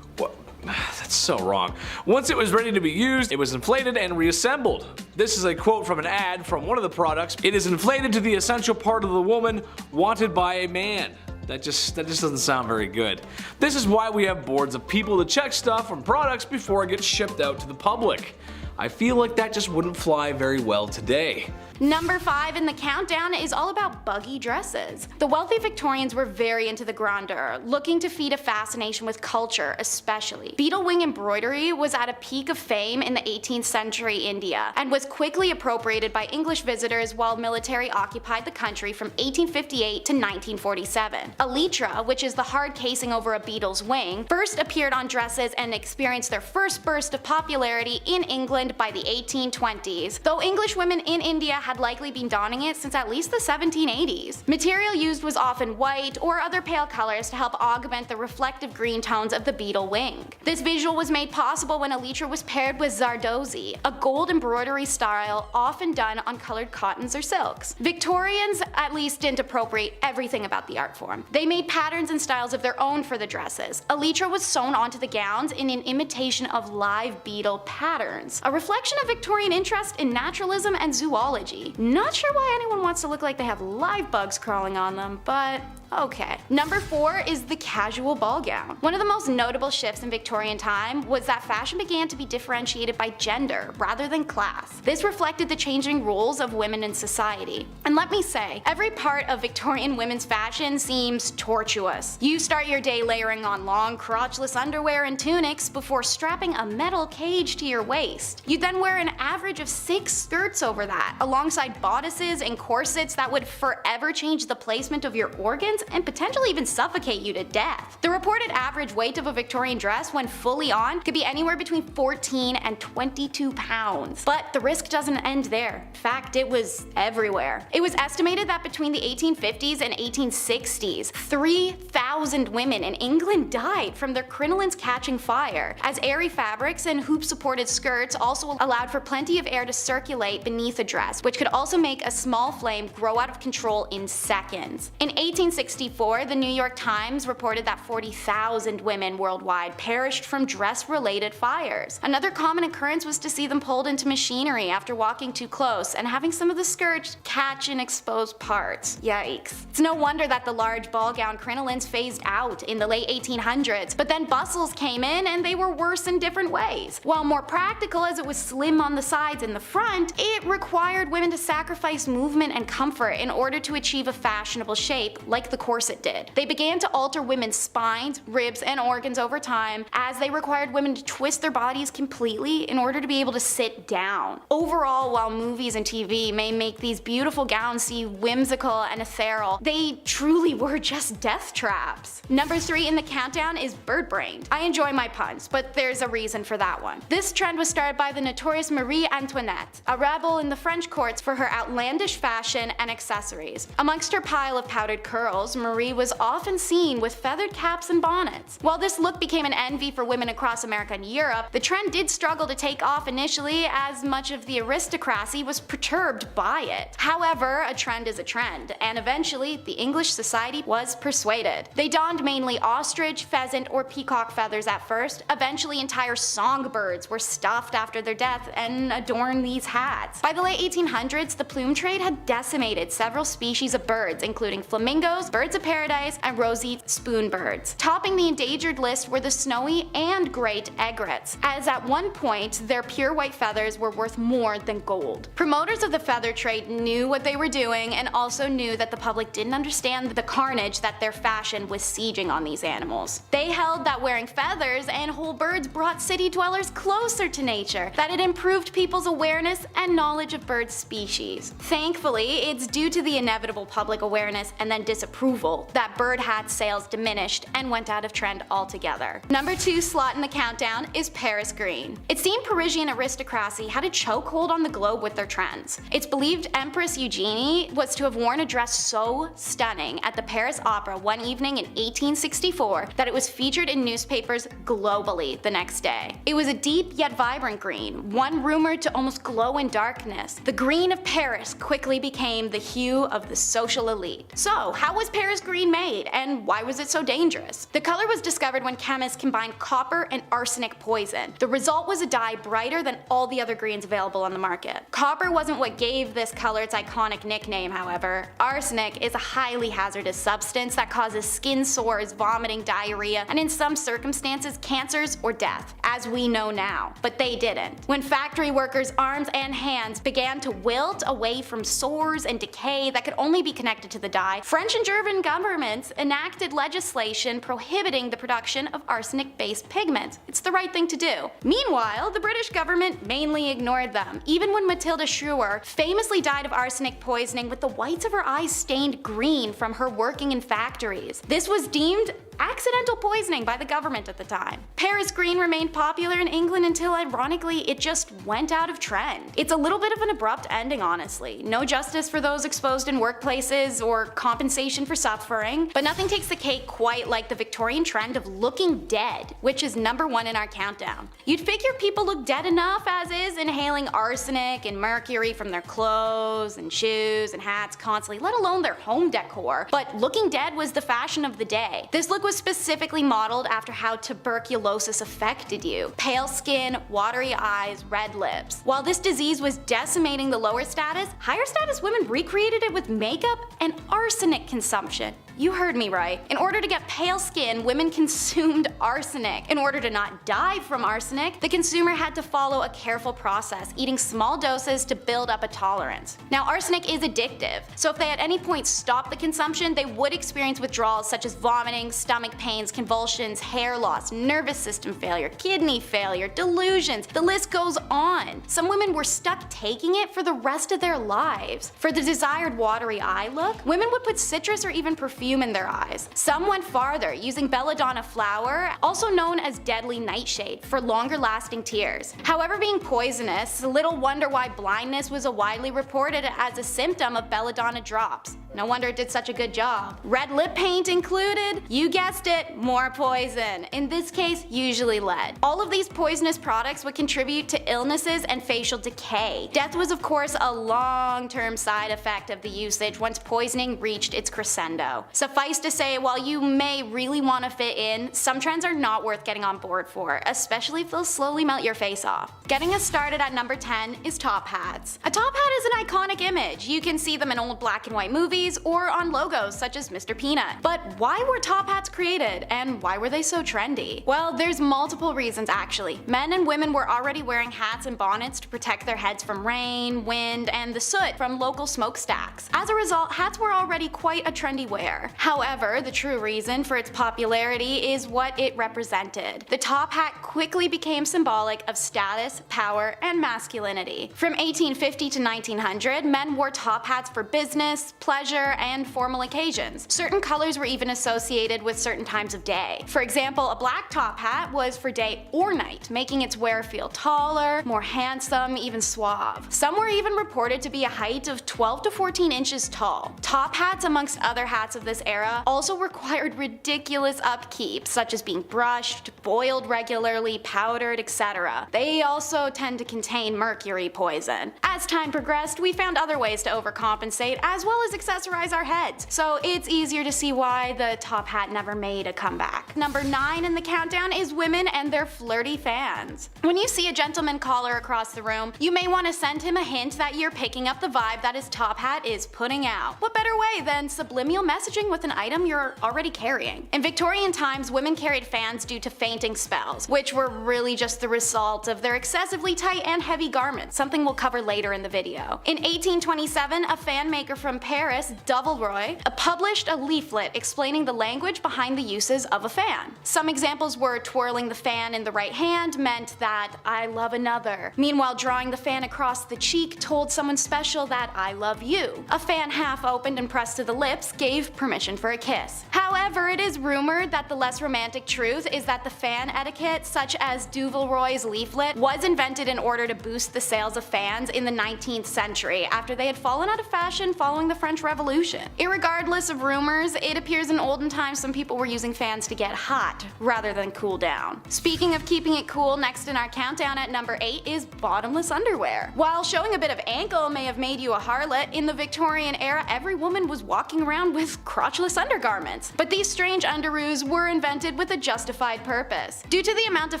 S1: What? That's so wrong. Once it was ready to be used, it was inflated and reassembled. This is a quote from an ad from one of the products. It is inflated to the essential part of the woman wanted by a man. That just doesn't sound very good. This is why we have boards of people to check stuff from products before it gets shipped out to the public. I feel like that just wouldn't fly very well today.
S4: Number 5 in the countdown is all about buggy dresses. The wealthy Victorians were very into the grandeur, looking to feed a fascination with culture especially. Beetle wing embroidery was at a peak of fame in the 18th century India, and was quickly appropriated by English visitors while military occupied the country from 1858 to 1947. Elytra, which is the hard casing over a beetle's wing, first appeared on dresses and experienced their first burst of popularity in England by the 1820s, though English women in India had likely been donning it since at least the 1780s. Material used was often white or other pale colors to help augment the reflective green tones of the beetle wing. This visual was made possible when elytra was paired with zardozi, a gold embroidery style often done on colored cottons or silks. Victorians at least didn't appropriate everything about the art form. They made patterns and styles of their own for the dresses. Elytra was sewn onto the gowns in an imitation of live beetle patterns, a reflection of Victorian interest in naturalism and zoology. Not sure why anyone wants to look like they have live bugs crawling on them, but okay. Number 4 is the casual ball gown. One of the most notable shifts in Victorian time was that fashion began to be differentiated by gender rather than class. This reflected the changing roles of women in society. And let me say, every part of Victorian women's fashion seems tortuous. You start your day layering on long crotchless underwear and tunics before strapping a metal cage to your waist. You then wear an average of 6 skirts over that, alongside bodices and corsets that would forever change the placement of your organs and potentially even suffocate you to death. The reported average weight of a Victorian dress when fully on could be anywhere between 14 and 22 pounds. But the risk doesn't end there. In fact, it was everywhere. It was estimated that between the 1850s and 1860s, 3,000 40,000 women in England died from their crinolines catching fire, as airy fabrics and hoop-supported skirts also allowed for plenty of air to circulate beneath a dress, which could also make a small flame grow out of control in seconds. In 1864, the New York Times reported that 40,000 women worldwide perished from dress-related fires. Another common occurrence was to see them pulled into machinery after walking too close and having some of the skirts catch in exposed parts. Yikes. It's no wonder that the large ball gown crinolines phased out in the late 1800s, but then bustles came in and they were worse in different ways. While more practical as it was slim on the sides and the front, it required women to sacrifice movement and comfort in order to achieve a fashionable shape like the corset did. They began to alter women's spines, ribs, and organs over time, as they required women to twist their bodies completely in order to be able to sit down. Overall, while movies and TV may make these beautiful gowns seem whimsical and ethereal, they truly were just death traps. Number 3 in the countdown is bird-brained. I enjoy my puns, but there's a reason for that one. This trend was started by the notorious Marie Antoinette, a rebel in the French courts for her outlandish fashion and accessories. Amongst her pile of powdered curls, Marie was often seen with feathered caps and bonnets. While this look became an envy for women across America and Europe, the trend did struggle to take off initially, as much of the aristocracy was perturbed by it. However, a trend is a trend, and eventually the English society was persuaded. They donned mainly ostrich, pheasant, or peacock feathers at first. Eventually entire songbirds were stuffed after their death and adorned these hats. By the late 1800s, the plume trade had decimated several species of birds, including flamingos, birds of paradise, and rosy spoonbirds. Topping the endangered list were the snowy and great egrets, as at one point their pure white feathers were worth more than gold. Promoters of the feather trade knew what they were doing and also knew that the public didn't understand the carnage that their fashion was sieging on these animals. They held that wearing feathers and whole birds brought city dwellers closer to nature, that it improved people's awareness and knowledge of bird species. Thankfully, it's due to the inevitable public awareness and then disapproval that bird hat sales diminished and went out of trend altogether. Number 2 slot in the countdown is Paris green. It seemed Parisian aristocracy had a chokehold on the globe with their trends. It's believed Empress Eugenie was to have worn a dress so stunning at the Paris Opera one evening in 1864 that it was featured in newspapers globally the next day. It was a deep yet vibrant green, one rumored to almost glow in darkness. The green of Paris quickly became the hue of the social elite. So, how was Paris green made, and why was it so dangerous? The color was discovered when chemists combined copper and arsenic poison. The result was a dye brighter than all the other greens available on the market. Copper wasn't what gave this color its iconic nickname, however. Arsenic is a highly hazardous substance that causes skin sores, vomiting, diarrhea, and in some circumstances cancers or death, as we know now. But they didn't. When factory workers' arms and hands began to wilt away from sores and decay that could only be connected to the dye, French and German governments enacted legislation prohibiting the production of arsenic-based pigments. It's the right thing to do. Meanwhile, the British government mainly ignored them, even when Matilda Schrewer famously died of arsenic poisoning with the whites of her eyes stained green from her working in factories. This was deemed accidental poisoning by the government at the time. Paris green remained popular in England until, ironically, it just went out of trend. It's a little bit of an abrupt ending, honestly. No justice for those exposed in workplaces or compensation for suffering, but nothing takes the cake quite like the Victorian trend of looking dead, which is number 1 in our countdown. You'd figure people look dead enough as is, inhaling arsenic and mercury from their clothes and shoes and hats constantly, let alone their home decor, but looking dead was the fashion of the day. This look was specifically modeled after how tuberculosis affected you. Pale skin, watery eyes, red lips. While this disease was decimating the lower status, higher status women recreated it with makeup and arsenic consumption. You heard me right. In order to get pale skin, women consumed arsenic. In order to not die from arsenic, the consumer had to follow a careful process, eating small doses to build up a tolerance. Now, arsenic is addictive, so if they at any point stopped the consumption, they would experience withdrawals such as vomiting, stomach pains, convulsions, hair loss, nervous system failure, kidney failure, delusions. The list goes on. Some women were stuck taking it for the rest of their lives. For the desired watery eye look, women would put citrus or even perfume in their eyes. Some went farther, using belladonna flower, also known as deadly nightshade, for longer lasting tears. However, being poisonous, little wonder why blindness was widely reported as a symptom of belladonna drops. No wonder it did such a good job. Red lip paint included? You guessed it, more poison. In this case, usually lead. All of these poisonous products would contribute to illnesses and facial decay. Death was of course a long-term side effect of the usage once poisoning reached its crescendo. Suffice to say, while you may really want to fit in, some trends are not worth getting on board for, especially if they'll slowly melt your face off. Getting us started at number 10 is top hats. A top hat is an iconic image. You can see them in old black and white movies or on logos such as Mr. Peanut. But why were top hats created, and why were they so trendy? Well, there's multiple reasons actually. Men and women were already wearing hats and bonnets to protect their heads from rain, wind, and the soot from local smokestacks. As a result, hats were already quite a trendy wear. However, the true reason for its popularity is what it represented. The top hat quickly became symbolic of status, power, and masculinity. From 1850 to 1900, men wore top hats for business, pleasure, and formal occasions. Certain colors were even associated with certain times of day. For example, a black top hat was for day or night, making its wearer feel taller, more handsome, even suave. Some were even reported to be a height of 12 to 14 inches tall. Top hats, amongst other hats of this era, also required ridiculous upkeep, such as being brushed, boiled regularly, powdered, etc. They also tend to contain mercury poison. As time progressed, we found other ways to overcompensate as well as accessorize our heads, so it's easier to see why the top hat never made a comeback. Number 9 in the countdown is women and their flirty fans. When you see a gentleman caller across the room, you may want to send him a hint that you're picking up the vibe that his top hat is putting out. What better way than subliminal messaging with an item you're already carrying? In Victorian times, women carried fans due to fainting spells, which were really just the result of their excessively tight and heavy garments, something we'll cover later in the video. In 1827, a fan maker from Paris, Dovelroy, published a leaflet explaining the language behind the uses of a fan. Some examples were twirling the fan in the right hand meant that I love another. Meanwhile, drawing the fan across the cheek told someone special that I love you. A fan half opened and pressed to the lips gave permission for a kiss. However, it is rumored that the less romantic truth is that the fan etiquette, such as Dovelroy's leaflet, was invented in order to boost the sales of fans in the 19th century after they had fallen out of fashion following the French Revolution. Irregardless of rumors, it appears in olden times some people were using fans to get hot rather than cool down. Speaking of keeping it cool, next in our countdown at number 8 is bottomless underwear. While showing a bit of ankle may have made you a harlot, in the Victorian era every woman was walking around with crotchless undergarments. But these strange underoos were invented with a justified purpose. Due to the amount of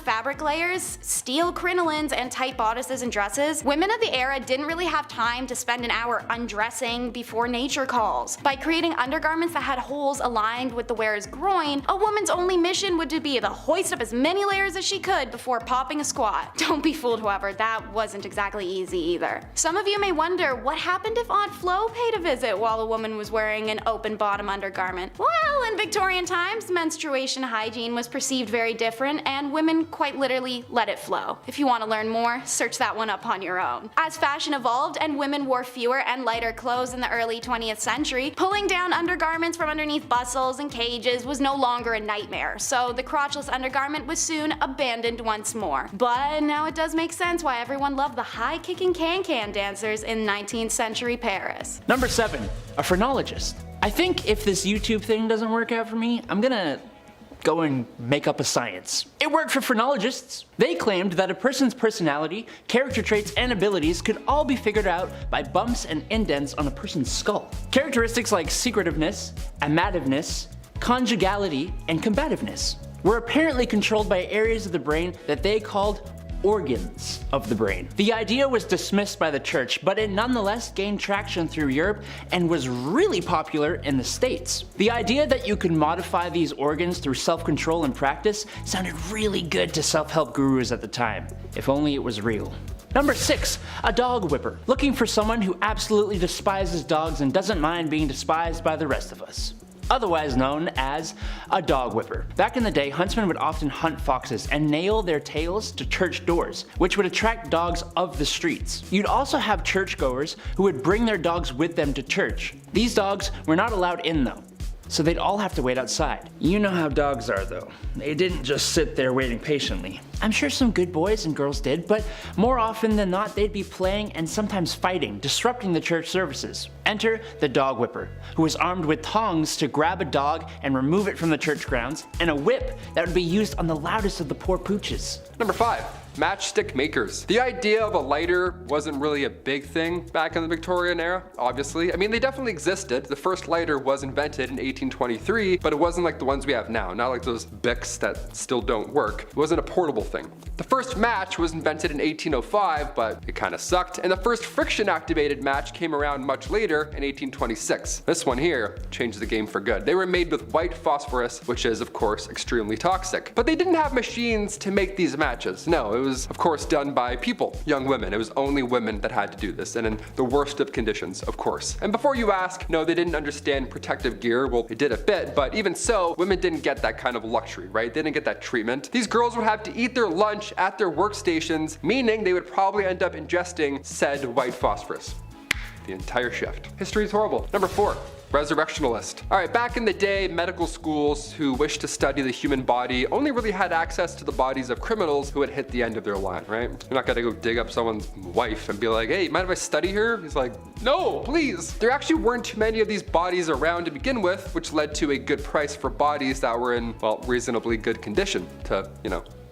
S4: fabric layers, steel crinolines, and tight bodices and dresses, women of the era didn't really have time to spend an hour undressing before nature calls. By creating undergarments that had holes aligned with the wearer's groin, a woman's only mission would be to hoist up as many layers as she could before popping a squat. Don't be fooled, however, that wasn't exactly easy either. Some of you may wonder what happened if Aunt Flo paid a visit while a woman was wearing an open bottom undergarment. Well, in Victorian times, menstruation hygiene was perceived very different, and women quite literally let it flow. If you want to learn more, search that one up on your own. As fashion evolved and women wore fewer and lighter clothes in the early 20th century, pulling down undergarments from underneath bustles and cages was no longer a nightmare, so the crotchless undergarment was soon abandoned once more. But now it does make sense why everyone loved the high-kicking can-can dancers in 19th century Paris.
S3: Number 7, a phrenologist. I think if this YouTube thing doesn't work out for me, I'm gonna go and make up a science. It worked for phrenologists. They claimed that a person's personality, character traits, and abilities could all be figured out by bumps and indents on a person's skull. Characteristics like secretiveness, amativeness, conjugality, and combativeness were apparently controlled by areas of the brain that they called organs of the brain. The idea was dismissed by the church, but it nonetheless gained traction through Europe and was really popular in the States. The idea that you could modify these organs through self-control and practice sounded really good to self-help gurus at the time, if only it was real. Number 6, a dog whipper. Looking for someone who absolutely despises dogs and doesn't mind being despised by the rest of us. Otherwise known as a dog whipper. Back in the day, huntsmen would often hunt foxes and nail their tails to church doors, which would attract dogs of the streets. You'd also have churchgoers who would bring their dogs with them to church. These dogs were not allowed in though. so they'd all have to wait outside. You know how dogs are though. They didn't just sit there waiting patiently. I'm sure some good boys and girls did, but more often than not they'd be playing and sometimes fighting, disrupting the church services. Enter the dog whipper, who was armed with tongs to grab a dog and remove it from the church grounds, and a whip that would be used on the loudest of the poor pooches.
S2: Number 5. Matchstick makers. The idea of a lighter wasn't really a big thing back in the Victorian era, obviously. I mean, they definitely existed. The first lighter was invented in 1823, but it wasn't like the ones we have now, not like those Bics that still don't work. It wasn't a portable thing. The first match was invented in 1805, but it kind of sucked, and the first friction-activated match came around much later in 1826. This one here changed the game for good. They were made with white phosphorus, which is, of course, extremely toxic. But they didn't have machines to make these matches. No, it was, of course, done by people, young women. It was only women that had to do this, and in the worst of conditions, of course. And before you ask, no, they didn't understand protective gear. Well, they did a bit, but even so, women didn't get that kind of luxury, right? They didn't get that treatment. These girls would have to eat their lunch at their workstations, meaning they would probably end up ingesting said white phosphorus the entire shift. History is horrible. Number 4. Resurrectionalist. Alright, back in the day, medical schools who wished to study the human body only really had access to the bodies of criminals who had hit the end of their line, right? You're not gonna go dig up someone's wife and be like, hey, mind if I study her? He's like, no, please. There actually weren't too many of these bodies around to begin with, which led to a good price for bodies that were in, well, reasonably good condition to,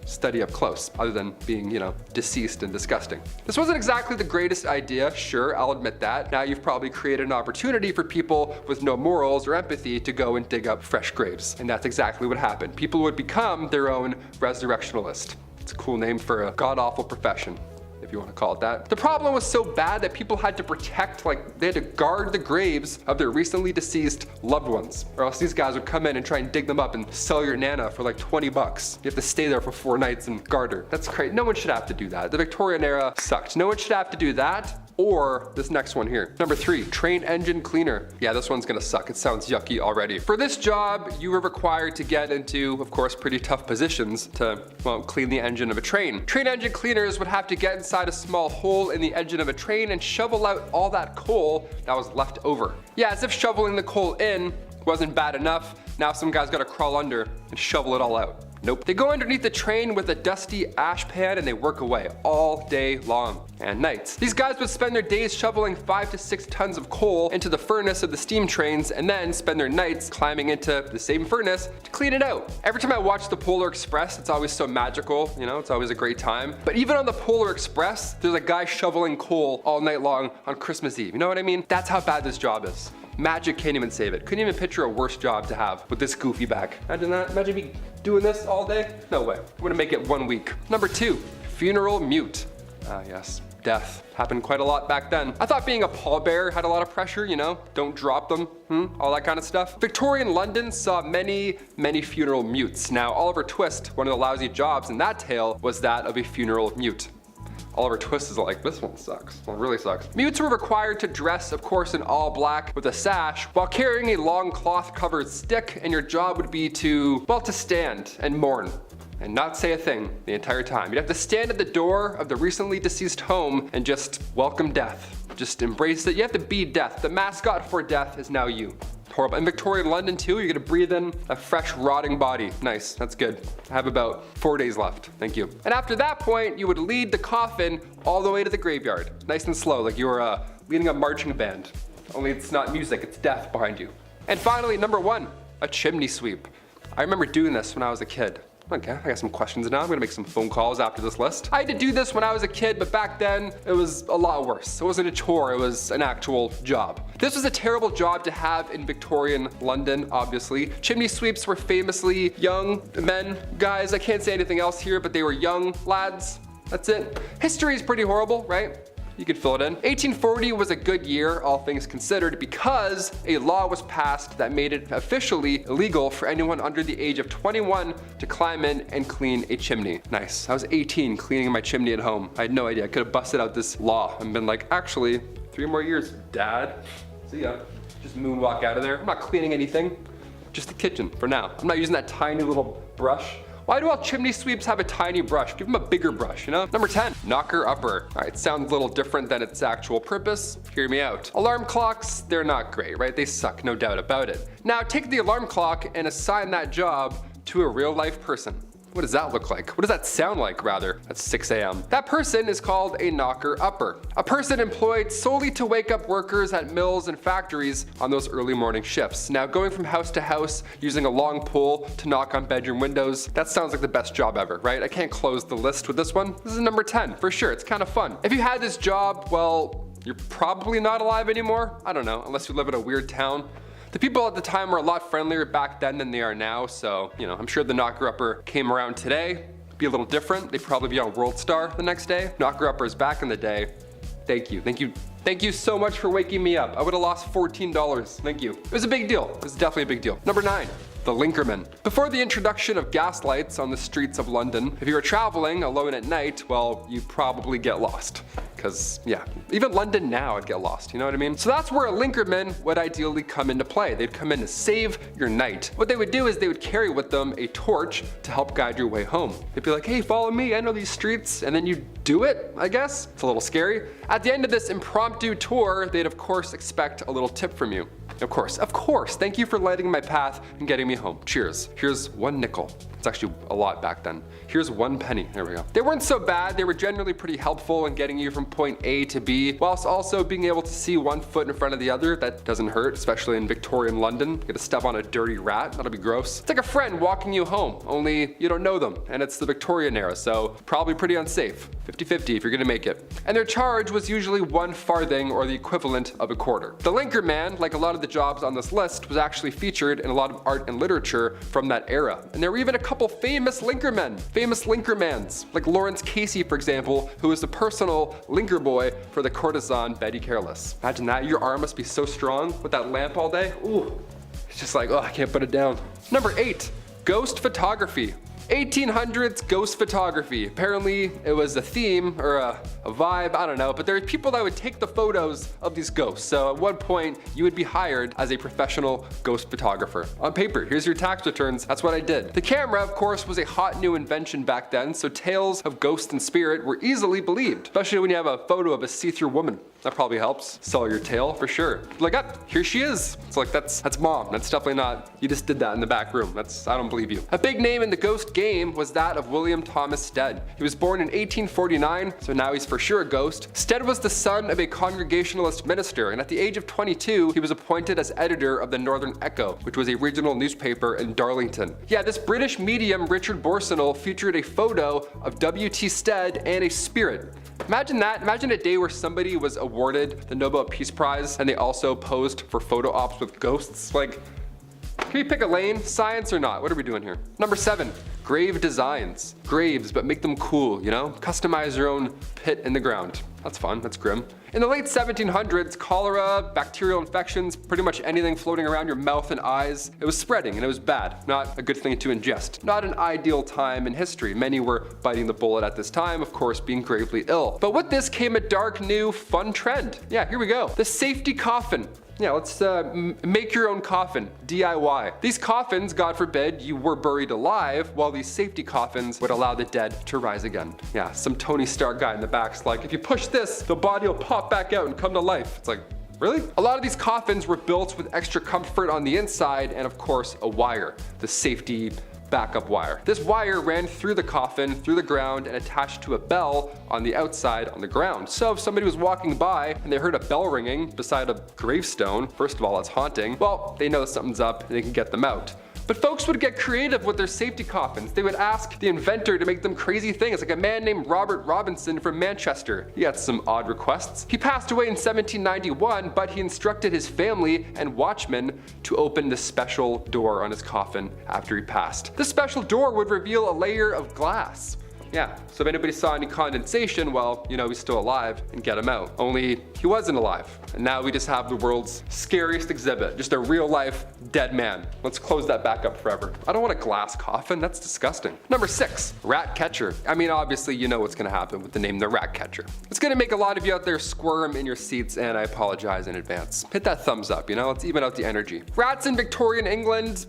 S2: study up close, other than being, deceased and disgusting. This wasn't exactly the greatest idea, sure, I'll admit that. Now you've probably created an opportunity for people with no morals or empathy to go and dig up fresh graves. And that's exactly what happened. People would become their own resurrectionalist. It's a cool name for a god-awful profession, if you want to call it that. The problem was so bad that people had to protect, they had to guard the graves of their recently deceased loved ones, or else these guys would come in and try and dig them up and sell your nana for like 20 bucks. You have to stay there for 4 nights and guard her. That's crazy. No one should have to do that. The Victorian era sucked. No one should have to do that, or this next one here. Number 3, train engine cleaner. Yeah, this one's gonna suck. It sounds yucky already. For this job, you were required to get into, of course, pretty tough positions to, well, clean the engine of a train. Train engine cleaners would have to get inside a small hole in the engine of a train and shovel out all that coal that was left over. Yeah, as if shoveling the coal in wasn't bad enough, now some guy's gotta crawl under and shovel it all out. Nope. They go underneath the train with a dusty ash pan and they work away all day long and nights. These guys would spend their days shoveling 5 to 6 tons of coal into the furnace of the steam trains and then spend their nights climbing into the same furnace to clean it out. Every time I watch the Polar Express, it's always so magical, it's always a great time. But even on the Polar Express, there's a guy shoveling coal all night long on Christmas Eve. You know what I mean? That's how bad this job is. Magic can't even save it. Couldn't even picture a worse job to have with this goofy back. Imagine that. Imagine me doing this all day. No way. Wouldn't make it 1 week. Number 2, funeral mute. Ah, yes. Death. Happened quite a lot back then. I thought being a pallbearer had a lot of pressure, don't drop them, all that kind of stuff. Victorian London saw many, many funeral mutes. Now, Oliver Twist, one of the lousy jobs in that tale, was that of a funeral mute. Oliver Twist is like, this one sucks. Well, it really sucks. Mutes were required to dress, of course, in all black with a sash while carrying a long cloth covered stick, and your job would be to, well, to stand and mourn and not say a thing the entire time. You'd have to stand at the door of the recently deceased home and just welcome death. Just embrace it. You have to be death. The mascot for death is now you. Horrible. In Victorian London too, you're gonna breathe in a fresh rotting body. Nice, that's good. I have about 4 days left, thank you. And after that point, you would lead the coffin all the way to the graveyard. Nice and slow, like you were leading a marching band. Only it's not music, it's death behind you. And finally, number 1, a chimney sweep. I remember doing this when I was a kid. Okay, I got some questions now. I'm gonna make some phone calls after this list. I had to do this when I was a kid, but back then it was a lot worse. It wasn't a chore, it was an actual job. This was a terrible job to have in Victorian London, obviously. Chimney sweeps were famously young men, guys. I can't say anything else here, but they were young lads. That's it. History is pretty horrible, right? You can fill it in. 1840 was a good year, all things considered, because a law was passed that made it officially illegal for anyone under the age of 21 to climb in and clean a chimney. Nice. I was 18 cleaning my chimney at home. I had no idea. I could have busted out this law and been like, actually, 3 more years, Dad. See ya. Just moonwalk out of there. I'm not cleaning anything. Just the kitchen for now. I'm not using that tiny little brush Why do all chimney sweeps have a tiny brush? Give them a bigger brush, you know? Number 10, knocker upper. All right, sounds a little different than its actual purpose. Hear me out. Alarm clocks, they're not great, right? They suck, no doubt about it. Now take the alarm clock and assign that job to a real life person. What does that look like? What does that sound like, rather? At 6 a.m. That person is called a knocker upper. A person employed solely to wake up workers at mills and factories on those early morning shifts. Now, going from house to house using a long pole to knock on bedroom windows, that sounds like the best job ever, right? I can't close the list with this one. This is number 10, for sure. It's kind of fun. If you had this job, well, you're probably not alive anymore. I don't know, unless you live in a weird town. The people at the time were a lot friendlier back then than they are now, so, you know, I'm sure the knocker upper came around today. Be a little different. They'd probably be on World Star the next day. Knocker uppers back in the day. Thank you so much for waking me up. I would have lost $14. Thank you. It was a big deal. It was definitely a big deal. Number 9. The Linkerman. Before the introduction of gas lights on the streets of London, if you were traveling alone at night, well, you'd probably get lost. Because, yeah, even London now I'd get lost, you know what I mean? So that's where a Linkerman would ideally come into play. They'd come in to save your night. What they would do is they would carry with them a torch to help guide your way home. They'd be like, hey, follow me, I know these streets, and then you do it, I guess. It's a little scary. At the end of this impromptu tour, they'd of course expect a little tip from you. Of course, thank you for lighting my path and getting me home. Cheers. Here's 1 nickel. It's actually a lot back then. Here's 1 penny. There we go. They weren't so bad. They were generally pretty helpful in getting you from point A to B, whilst also being able to see 1 foot in front of the other. That doesn't hurt, especially in Victorian London. You get to step on a dirty rat. That'll be gross. It's like a friend walking you home, only you don't know them. And it's the Victorian era, so probably pretty unsafe. 50-50 if you're gonna make it. And their charge was usually 1 farthing or the equivalent of a quarter. The Linkerman, like a lot of the jobs on this list, was actually featured in a lot of art and literature from that era. And there were even a couple famous Linkermans, like Lawrence Casey, for example, who was the personal linker boy for the courtesan Betty Careless. Imagine that, your arm must be so strong with that lamp all day. Ooh, it's just like, oh, I can't put it down. Number 8, ghost photography. 1800s ghost photography. Apparently it was a theme or a vibe, I don't know, but there were people that would take the photos of these ghosts. So at one point you would be hired as a professional ghost photographer. On paper, here's your tax returns, that's what I did. The camera, of course, was a hot new invention back then, so tales of ghost and spirit were easily believed, especially when you have a photo of a see-through woman. That probably helps sell your tale for sure. Like, here she is. It's like, that's mom. That's definitely not, you just did that in the back room. I don't believe you. A big name in the ghost game was that of William Thomas Stead. He was born in 1849, so now he's for sure a ghost. Stead was the son of a Congregationalist minister, and at the age of 22, he was appointed as editor of the Northern Echo, which was a regional newspaper in Darlington. Yeah, this British medium, Richard Borsonal, featured a photo of W.T. Stead and a spirit. Imagine that. Imagine a day where somebody was awarded the Nobel Peace Prize and they also posed for photo ops with ghosts. Like, can we pick a lane? Science or not? What are we doing here? Number 7, grave designs. Graves, but make them cool, you know? Customize your own pit in the ground. That's fun, that's grim. In the late 1700s, cholera, bacterial infections, pretty much anything floating around your mouth and eyes, it was spreading and it was bad. Not a good thing to ingest. Not an ideal time in history. Many were biting the bullet at this time, of course being gravely ill. But with this came a dark, new, fun trend. Yeah, here we go. The safety coffin. Yeah, let's make your own coffin, DIY. These coffins, God forbid, you were buried alive, while these safety coffins would allow the dead to rise again. Yeah, some Tony Stark guy in the back's like, if you push this, the body will pop back out and come to life. It's like, really? A lot of these coffins were built with extra comfort on the inside and of course a wire, the safety backup wire. This wire ran through the coffin, through the ground, and attached to a bell on the outside on the ground. So if somebody was walking by and they heard a bell ringing beside a gravestone, first of all, it's haunting, well, they know something's up and they can get them out. But folks would get creative with their safety coffins. They would ask the inventor to make them crazy things, like a man named Robert Robinson from Manchester. He had some odd requests. He passed away in 1791, but he instructed his family and watchmen to open the special door on his coffin after he passed. This special door would reveal a layer of glass. Yeah, so if anybody saw any condensation, well, you know he's still alive and get him out. Only he wasn't alive. And now we just have the world's scariest exhibit, just a real life dead man. Let's close that back up forever. I don't want a glass coffin, that's disgusting. Number 6, rat catcher. I mean, obviously you know what's gonna happen with the name the rat catcher. It's gonna make a lot of you out there squirm in your seats, and I apologize in advance. Hit that thumbs up, you know, let's even out the energy. Rats in Victorian England,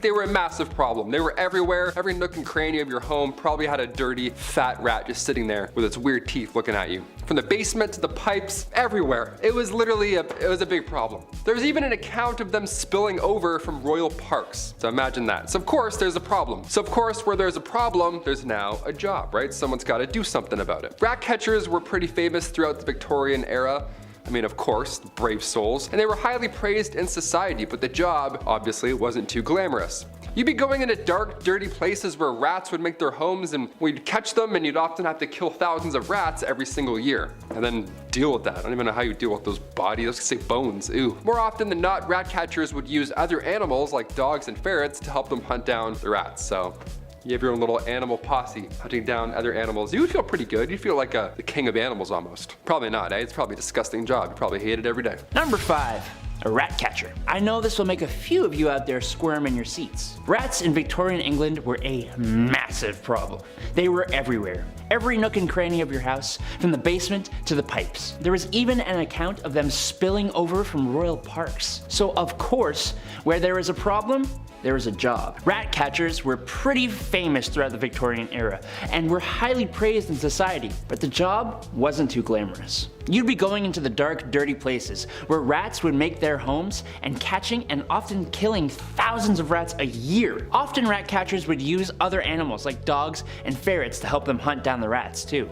S2: they were a massive problem. They were everywhere. Every nook and cranny of your home probably had a dirty, fat rat just sitting there with its weird teeth looking at you. From the basement to the pipes, everywhere. It was literally a big problem. There was even an account of them spilling over from royal parks. So imagine that. So of course there's a problem. So of course where there's a problem, there's now a job, right? Someone's got to do something about it. Rat catchers were pretty famous throughout the Victorian era. I mean, of course, brave souls. And they were highly praised in society, but the job obviously wasn't too glamorous. You'd be going into dark, dirty places where rats would make their homes, and we'd catch them, and you'd often have to kill thousands of rats every single year. And then deal with that. I don't even know how you deal with those bodies. I was gonna say bones, ew. More often than not, rat catchers would use other animals like dogs and ferrets to help them hunt down the rats. So you have your own little animal posse hunting down other animals. You would feel pretty good. You'd feel like the king of animals almost. Probably not, eh? It's probably a disgusting job. You probably hate it every day.
S3: Number 5. A rat catcher. I know this will make a few of you out there squirm in your seats. Rats in Victorian England were a massive problem. They were everywhere. Every nook and cranny of your house, from the basement to the pipes. There was even an account of them spilling over from royal parks. So of course, where there is a problem, there is a job. Rat catchers were pretty famous throughout the Victorian era and were highly praised in society, but the job wasn't too glamorous. You'd be going into the dark, dirty places where rats would make their homes and catching and often killing thousands of rats a year. Often rat catchers would use other animals like dogs and ferrets to help them hunt down the rats too.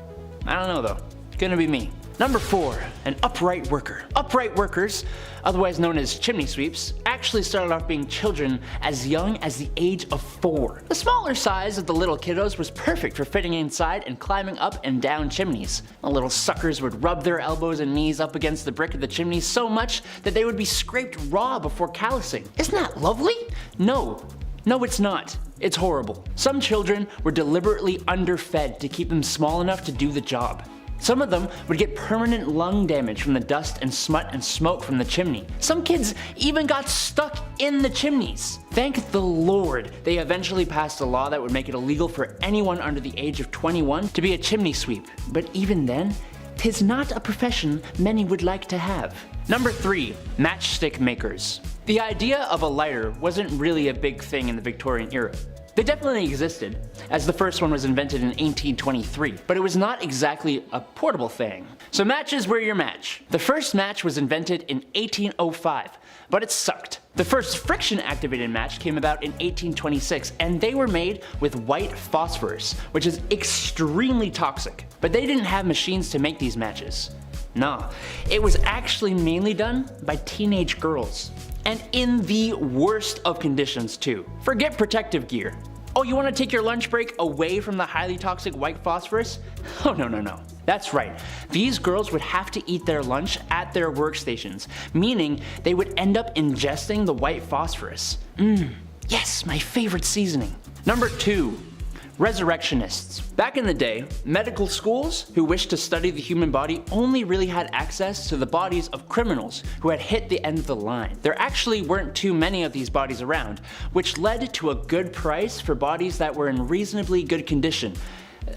S3: I don't know though, it's gonna be me. Number 4, an upright worker. Upright workers, otherwise known as chimney sweeps, actually started off being children as young as the age of 4. The smaller size of the little kiddos was perfect for fitting inside and climbing up and down chimneys. The little suckers would rub their elbows and knees up against the brick of the chimney so much that they would be scraped raw before callousing. Isn't that lovely? No, it's not. It's horrible. Some children were deliberately underfed to keep them small enough to do the job. Some of them would get permanent lung damage from the dust and smut and smoke from the chimney. Some kids even got stuck in the chimneys. Thank the Lord they eventually passed a law that would make it illegal for anyone under the age of 21 to be a chimney sweep. But even then, 'tis not a profession many would like to have. Number 3, matchstick makers. The idea of a lighter wasn't really a big thing in the Victorian era. They definitely existed, as the first one was invented in 1823, but it was not exactly a portable thing. So matches were your match. The first match was invented in 1805, but it sucked. The first friction-activated match came about in 1826, and they were made with white phosphorus, which is extremely toxic. But they didn't have machines to make these matches. No, it was actually mainly done by teenage girls. And in the worst of conditions too. Forget protective gear. Oh, you want to take your lunch break away from the highly toxic white phosphorus? Oh no. That's right. These girls would have to eat their lunch at their workstations, meaning they would end up ingesting the white phosphorus. Yes, my favorite seasoning. Number 2. Resurrectionists. Back in the day, medical schools who wished to study the human body only really had access to the bodies of criminals who had hit the end of the line. There actually weren't too many of these bodies around, which led to a good price for bodies that were in reasonably good condition,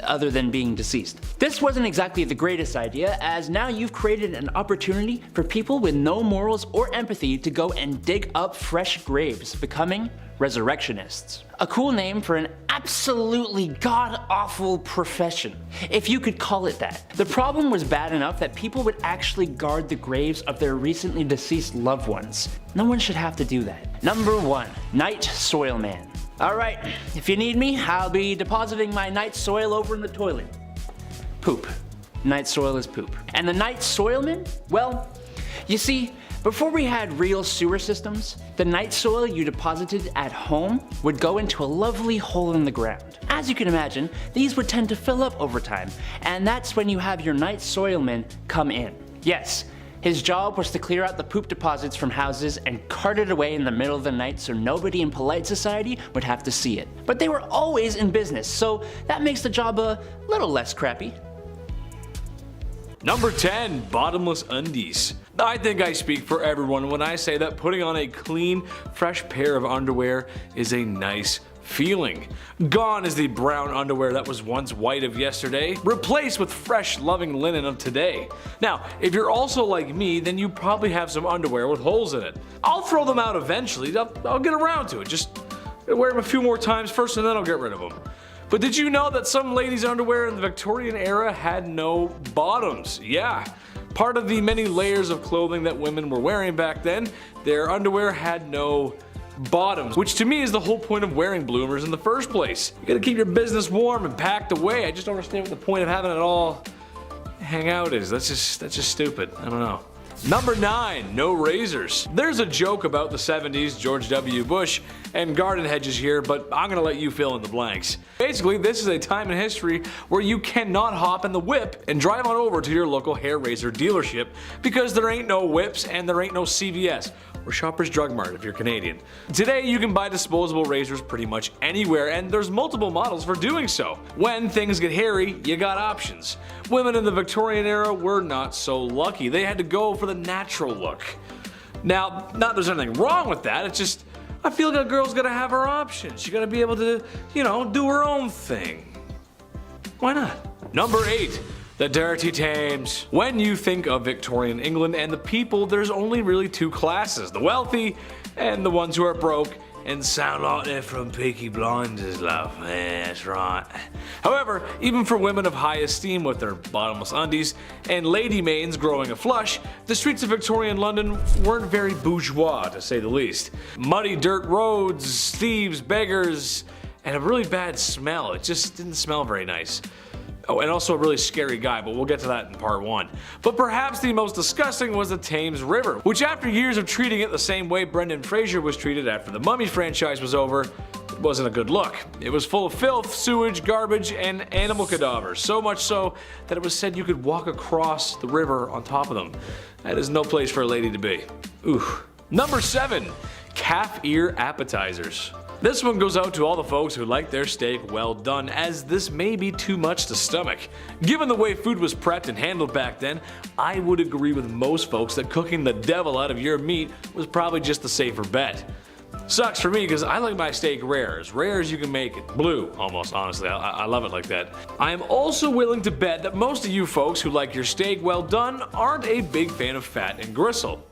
S3: other than being deceased. This wasn't exactly the greatest idea, as now you've created an opportunity for people with no morals or empathy to go and dig up fresh graves, becoming resurrectionists. A cool name for an absolutely god-awful profession, if you could call it that. The problem was bad enough that people would actually guard the graves of their recently deceased loved ones. No one should have to do that. Number 1, night soil man. Alright, if you need me, I'll be depositing my night soil over in the toilet. Poop. Night soil is poop. And the night soilman? Well, you see, before we had real sewer systems, the night soil you deposited at home would go into a lovely hole in the ground. As you can imagine, these would tend to fill up over time, and that's when you have your night soilman come in. Yes, his job was to clear out the poop deposits from houses and cart it away in the middle of the night so nobody in polite society would have to see it. But they were always in business, so that makes the job a little less crappy.
S1: Number 10, bottomless undies. I think I speak for everyone when I say that putting on a clean, fresh pair of underwear is a nice feeling. Gone is the brown underwear that was once white of yesterday, replaced with fresh, loving linen of today. Now, if you're also like me, then you probably have some underwear with holes in it. I'll throw them out eventually. I'll get around to it. Just I'll wear them a few more times first and then I'll get rid of them. But did you know that some ladies' underwear in the Victorian era had no bottoms? Yeah. Part of the many layers of clothing that women were wearing back then, their underwear had no bottoms, which to me is the whole point of wearing bloomers in the first place. You gotta keep your business warm and packed away. I just don't understand what the point of having it all hang out is. That's just stupid. I don't know. Number 9, no razors. There's a joke about the 70s, George W. Bush, and garden hedges here, but I'm gonna let you fill in the blanks. Basically, this is a time in history where you cannot hop in the whip and drive on over to your local hair razor dealership because there ain't no whips and there ain't no CVS. Or Shoppers Drug Mart if you're Canadian. Today you can buy disposable razors pretty much anywhere and there's multiple models for doing so. When things get hairy, you got options. Women in the Victorian era were not so lucky. They had to go for the natural look. Now, not there's anything wrong with that, it's just I feel like a girl's gotta have her options. She gotta be able to, you know, do her own thing. Why not? Number 8. The dirty Thames. When you think of Victorian England and the people, there's only really 2 classes, the wealthy and the ones who are broke and sound like they're from Peaky Blinders, love. Yeah, that's right. However, even for women of high esteem with their bottomless undies and lady maidens growing a flush, the streets of Victorian London weren't very bourgeois, to say the least. Muddy dirt roads, thieves, beggars, and a really bad smell. It just didn't smell very nice. Oh, and also a really scary guy, but we'll get to that in part 1. But perhaps the most disgusting was the Thames River, which after years of treating it the same way Brendan Fraser was treated after the Mummy franchise was over, it wasn't a good look. It was full of filth, sewage, garbage, and animal cadavers, so much so that it was said you could walk across the river on top of them. That is no place for a lady to be. Ooh. Number 7. Calf ear appetizers. This one goes out to all the folks who like their steak well done, as this may be too much to stomach. Given the way food was prepped and handled back then, I would agree with most folks that cooking the devil out of your meat was probably just the safer bet. Sucks for me because I like my steak rare as you can make it. Blue, almost, honestly. I love it like that. I am also willing to bet that most of you folks who like your steak well done aren't a big fan of fat and gristle.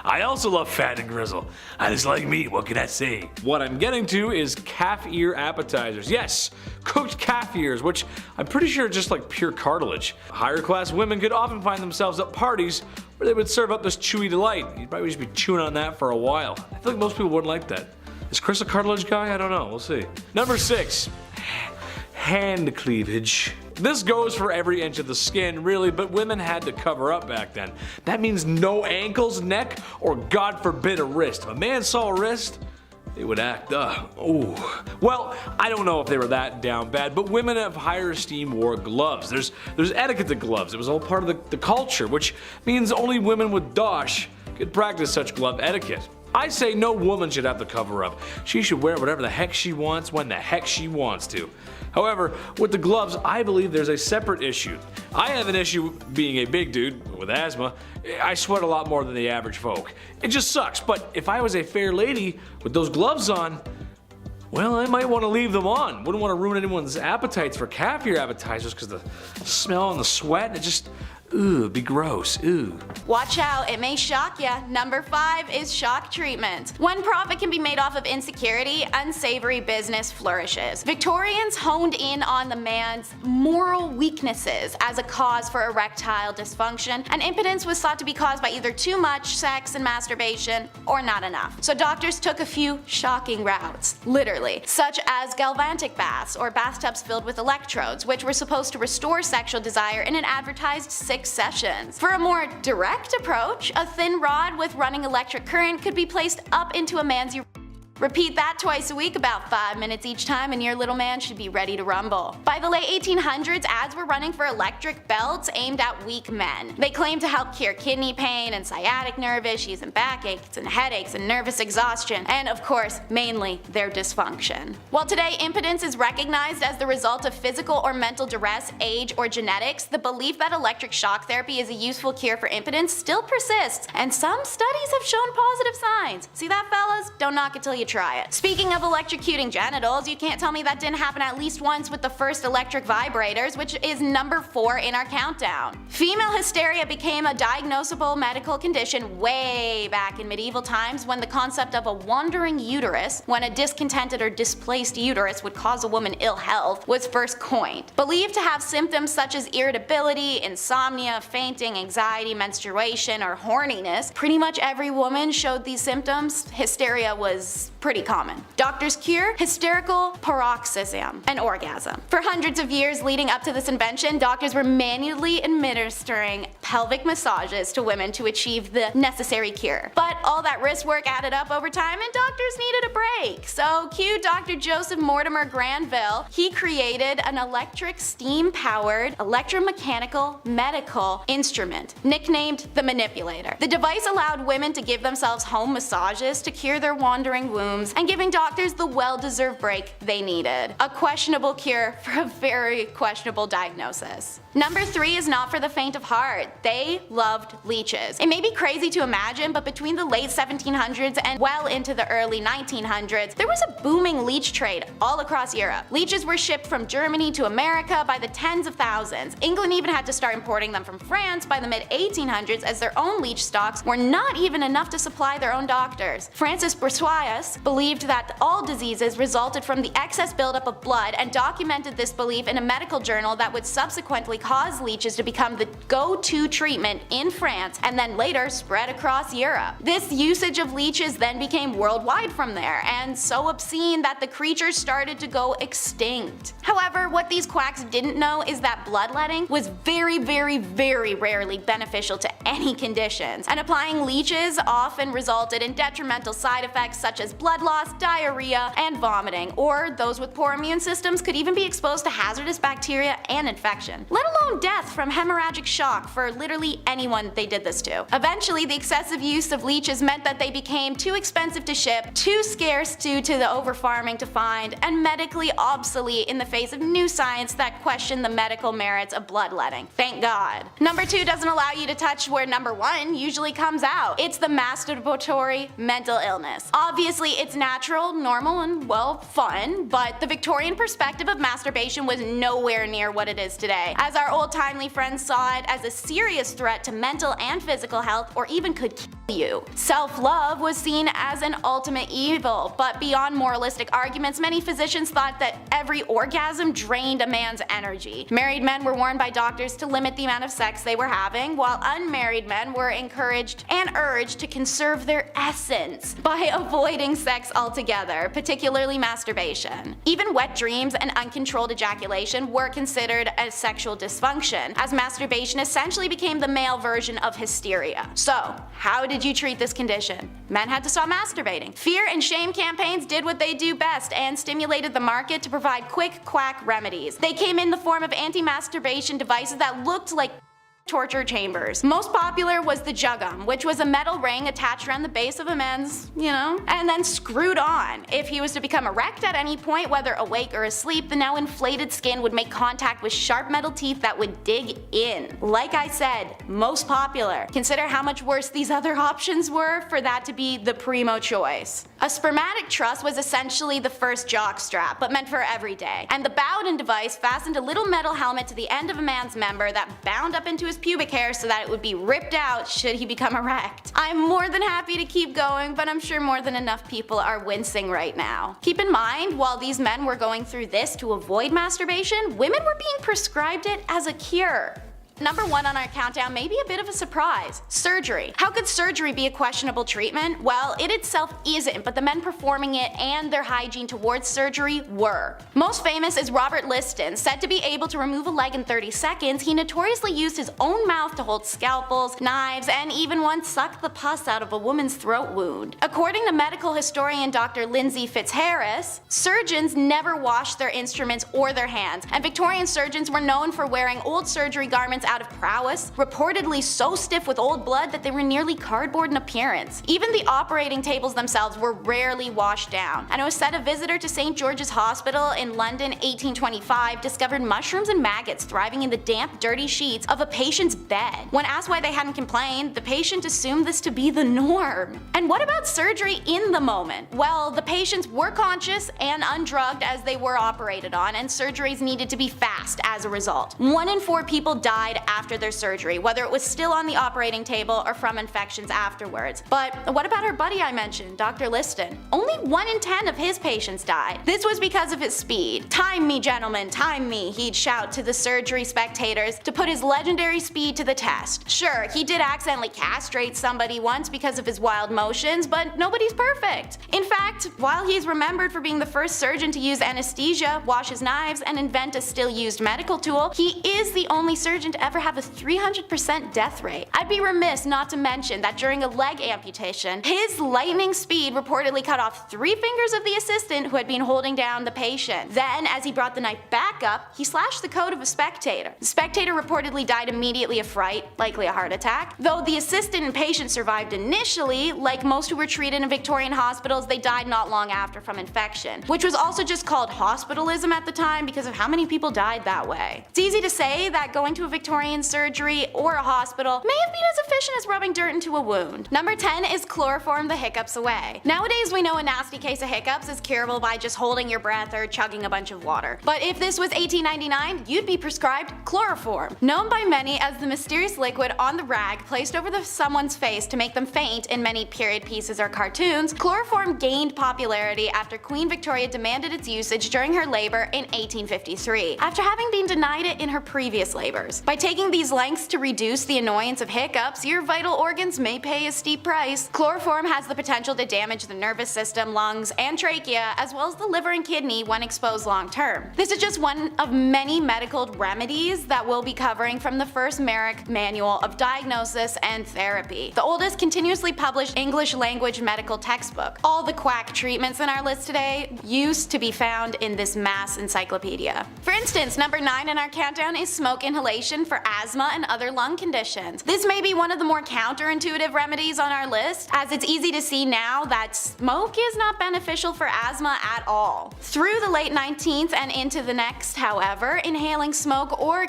S1: I also love fat and gristle. I just like meat, what can I say? What I'm getting to is calf ear appetizers. Yes, cooked calf ears, which I'm pretty sure are just like pure cartilage. Higher class women could often find themselves at parties where they would serve up this chewy delight. You'd probably just be chewing on that for a while. I feel like most people wouldn't like that. Is Chris a cartilage guy? I don't know, we'll see. Number 6. Hand cleavage. This goes for every inch of the skin, really, but women had to cover up back then. That means no ankles, neck, or God forbid a wrist. If a man saw a wrist, they would act ooh. Well, I don't know if they were that down bad, but women of higher esteem wore gloves. There's etiquette to gloves. It was all part of the culture, which means only women with dosh could practice such glove etiquette. I say no woman should have to cover up. She should wear whatever the heck she wants when the heck she wants to. However, with the gloves, I believe there's a separate issue. I have an issue being a big dude with asthma. I sweat a lot more than the average folk. It just sucks, but if I was a fair lady with those gloves on, well, I might want to leave them on. Wouldn't want to ruin anyone's appetites for calf ear appetizers because the smell and the sweat, it just, ooh, it'd be gross, ooh.
S4: Watch out, it may shock ya. Number 5 is shock treatment. When profit can be made off of insecurity, unsavory business flourishes. Victorians honed in on the man's moral weaknesses as a cause for erectile dysfunction, and impotence was thought to be caused by either too much sex and masturbation or not enough. So doctors took a few shocking routes, literally, such as galvanic baths or bathtubs filled with electrodes, which were supposed to restore sexual desire in an advertised 6 sessions. For a more direct approach, a thin rod with running electric current could be placed up into a man's Repeat that twice a week, about 5 minutes each time, and your little man should be ready to rumble. By the late 1800s, ads were running for electric belts aimed at weak men. They claimed to help cure kidney pain and sciatic nerve issues and backaches and headaches and nervous exhaustion, and of course, mainly their dysfunction. While today impotence is recognized as the result of physical or mental duress, age, or genetics, the belief that electric shock therapy is a useful cure for impotence still persists, and some studies have shown positive signs. See that, fellas? Don't knock it till you try it. Speaking of electrocuting genitals, you can't tell me that didn't happen at least once with the first electric vibrators, which is number 4 in our countdown. Female hysteria became a diagnosable medical condition way back in medieval times when the concept of a wandering uterus, when a discontented or displaced uterus would cause a woman ill health, was first coined. Believed to have symptoms such as irritability, insomnia, fainting, anxiety, menstruation, or horniness, pretty much every woman showed these symptoms. Hysteria was pretty common. Doctors cure hysterical paroxysm, an orgasm. For hundreds of years leading up to this invention, doctors were manually administering pelvic massages to women to achieve the necessary cure. But all that wrist work added up over time and doctors needed a break. So cue Dr. Joseph Mortimer Granville. He created an electric steam-powered electromechanical medical instrument, nicknamed the manipulator. The device allowed women to give themselves home massages to cure their wandering wombs and giving doctors the well-deserved break they needed. A questionable cure for a very questionable diagnosis. Number 3 is not for the faint of heart. They loved leeches. It may be crazy to imagine, but between the late 1700s and well into the early 1900s, there was a booming leech trade all across Europe. Leeches were shipped from Germany to America by the tens of thousands. England even had to start importing them from France by the mid-1800s as their own leech stocks were not even enough to supply their own doctors. Francis Bressois believed that all diseases resulted from the excess buildup of blood and documented this belief in a medical journal that would subsequently cause leeches to become the go-to treatment in France and then later spread across Europe. This usage of leeches then became worldwide from there, and so obscene that the creatures started to go extinct. However, what these quacks didn't know is that bloodletting was very rarely beneficial to any conditions, and applying leeches often resulted in detrimental side effects such as blood loss, diarrhea, and vomiting, or those with poor immune systems could even be exposed to hazardous bacteria and infection, let alone death from hemorrhagic shock for literally anyone they did this to. Eventually, the excessive use of leeches meant that they became too expensive to ship, too scarce due to the over-farming to find, and medically obsolete in the face of new science that questioned the medical merits of bloodletting. Thank God. Number 2 doesn't allow you to touch where number 1 usually comes out. It's the masturbatory mental illness. Obviously, it's natural, normal, and well, fun, but the Victorian perspective of masturbation was nowhere near what it is today, as our old-timely friends saw it as a serious threat to mental and physical health, or even could kill you. Self-love was seen as an ultimate evil, but beyond moralistic arguments, many physicians thought that every orgasm drained a man's energy. Married men were warned by doctors to limit the amount of sex they were having, while unmarried men were encouraged and urged to conserve their essence by avoiding sex altogether, particularly masturbation. Even wet dreams and uncontrolled ejaculation were considered a sexual dysfunction, as masturbation essentially became the male version of hysteria. So, how did you treat this condition? Men had to stop masturbating. Fear and shame campaigns did what they do best and stimulated the market to provide quick quack remedies. They came in the form of anti-masturbation devices that looked like torture chambers. Most popular was the juggum, which was a metal ring attached around the base of a man's, and then screwed on. If he was to become erect at any point, whether awake or asleep, the now inflated skin would make contact with sharp metal teeth that would dig in. Like I said, most popular. Consider how much worse these other options were for that to be the primo choice. A spermatic truss was essentially the first jock strap, but meant for every day, and the Bowden device fastened a little metal helmet to the end of a man's member that bound up into his pubic hair so that it would be ripped out should he become erect. I'm more than happy to keep going, but I'm sure more than enough people are wincing right now. Keep in mind, while these men were going through this to avoid masturbation, women were being prescribed it as a cure. Number 1 on our countdown may be a bit of a surprise. Surgery. How could surgery be a questionable treatment? Well, it itself isn't, but the men performing it and their hygiene towards surgery were. Most famous is Robert Liston. Said to be able to remove a leg in 30 seconds, he notoriously used his own mouth to hold scalpels, knives, and even once sucked the pus out of a woman's throat wound. According to medical historian Dr. Lindsay Fitzharris, surgeons never washed their instruments or their hands, and Victorian surgeons were known for wearing old surgery garments out of prowess, reportedly so stiff with old blood that they were nearly cardboard in appearance. Even the operating tables themselves were rarely washed down. And it was said a visitor to St. George's Hospital in London 1825 discovered mushrooms and maggots thriving in the damp, dirty sheets of a patient's bed. When asked why they hadn't complained, the patient assumed this to be the norm. And what about surgery in the moment? Well, the patients were conscious and undrugged as they were operated on, and surgeries needed to be fast as a result. 1 in 4 people died after their surgery, whether it was still on the operating table or from infections afterwards. But what about our buddy I mentioned, Dr. Liston? Only 1 in 10 of his patients died. This was because of his speed. "Time me, gentlemen, time me," he'd shout to the surgery spectators to put his legendary speed to the test. Sure, he did accidentally castrate somebody once because of his wild motions, but nobody's perfect. In fact, while he's remembered for being the first surgeon to use anesthesia, wash his knives, and invent a still used medical tool, he is the only surgeon to ever have a 300% death rate. I'd be remiss not to mention that during a leg amputation, his lightning speed reportedly cut off 3 fingers of the assistant who had been holding down the patient. Then, as he brought the knife back up, he slashed the coat of a spectator. The spectator reportedly died immediately of fright, likely a heart attack. Though the assistant and patient survived initially, like most who were treated in Victorian hospitals, they died not long after from infection, which was also just called hospitalism at the time because of how many people died that way. It's easy to say that going to a Victorian surgery or a hospital may have been as efficient as rubbing dirt into a wound. Number 10 is chloroform the hiccups away. Nowadays we know a nasty case of hiccups is curable by just holding your breath or chugging a bunch of water. But if this was 1899, you'd be prescribed chloroform. Known by many as the mysterious liquid on the rag placed over someone's face to make them faint in many period pieces or cartoons, chloroform gained popularity after Queen Victoria demanded its usage during her labor in 1853, after having been denied it in her previous labors. By taking these lengths to reduce the annoyance of hiccups, your vital organs may pay a steep price. Chloroform has the potential to damage the nervous system, lungs, and trachea, as well as the liver and kidney when exposed long term. This is just one of many medical remedies that we'll be covering from the first Merrick Manual of Diagnosis and Therapy, the oldest continuously published English language medical textbook. All the quack treatments in our list today used to be found in this mass encyclopedia. For instance, number 9 in our countdown is smoke inhalation for asthma and other lung conditions. This may be one of the more counterintuitive remedies on our list, as it's easy to see now that smoke is not beneficial for asthma at all. Through the late 19th and into the next, however, inhaling smoke or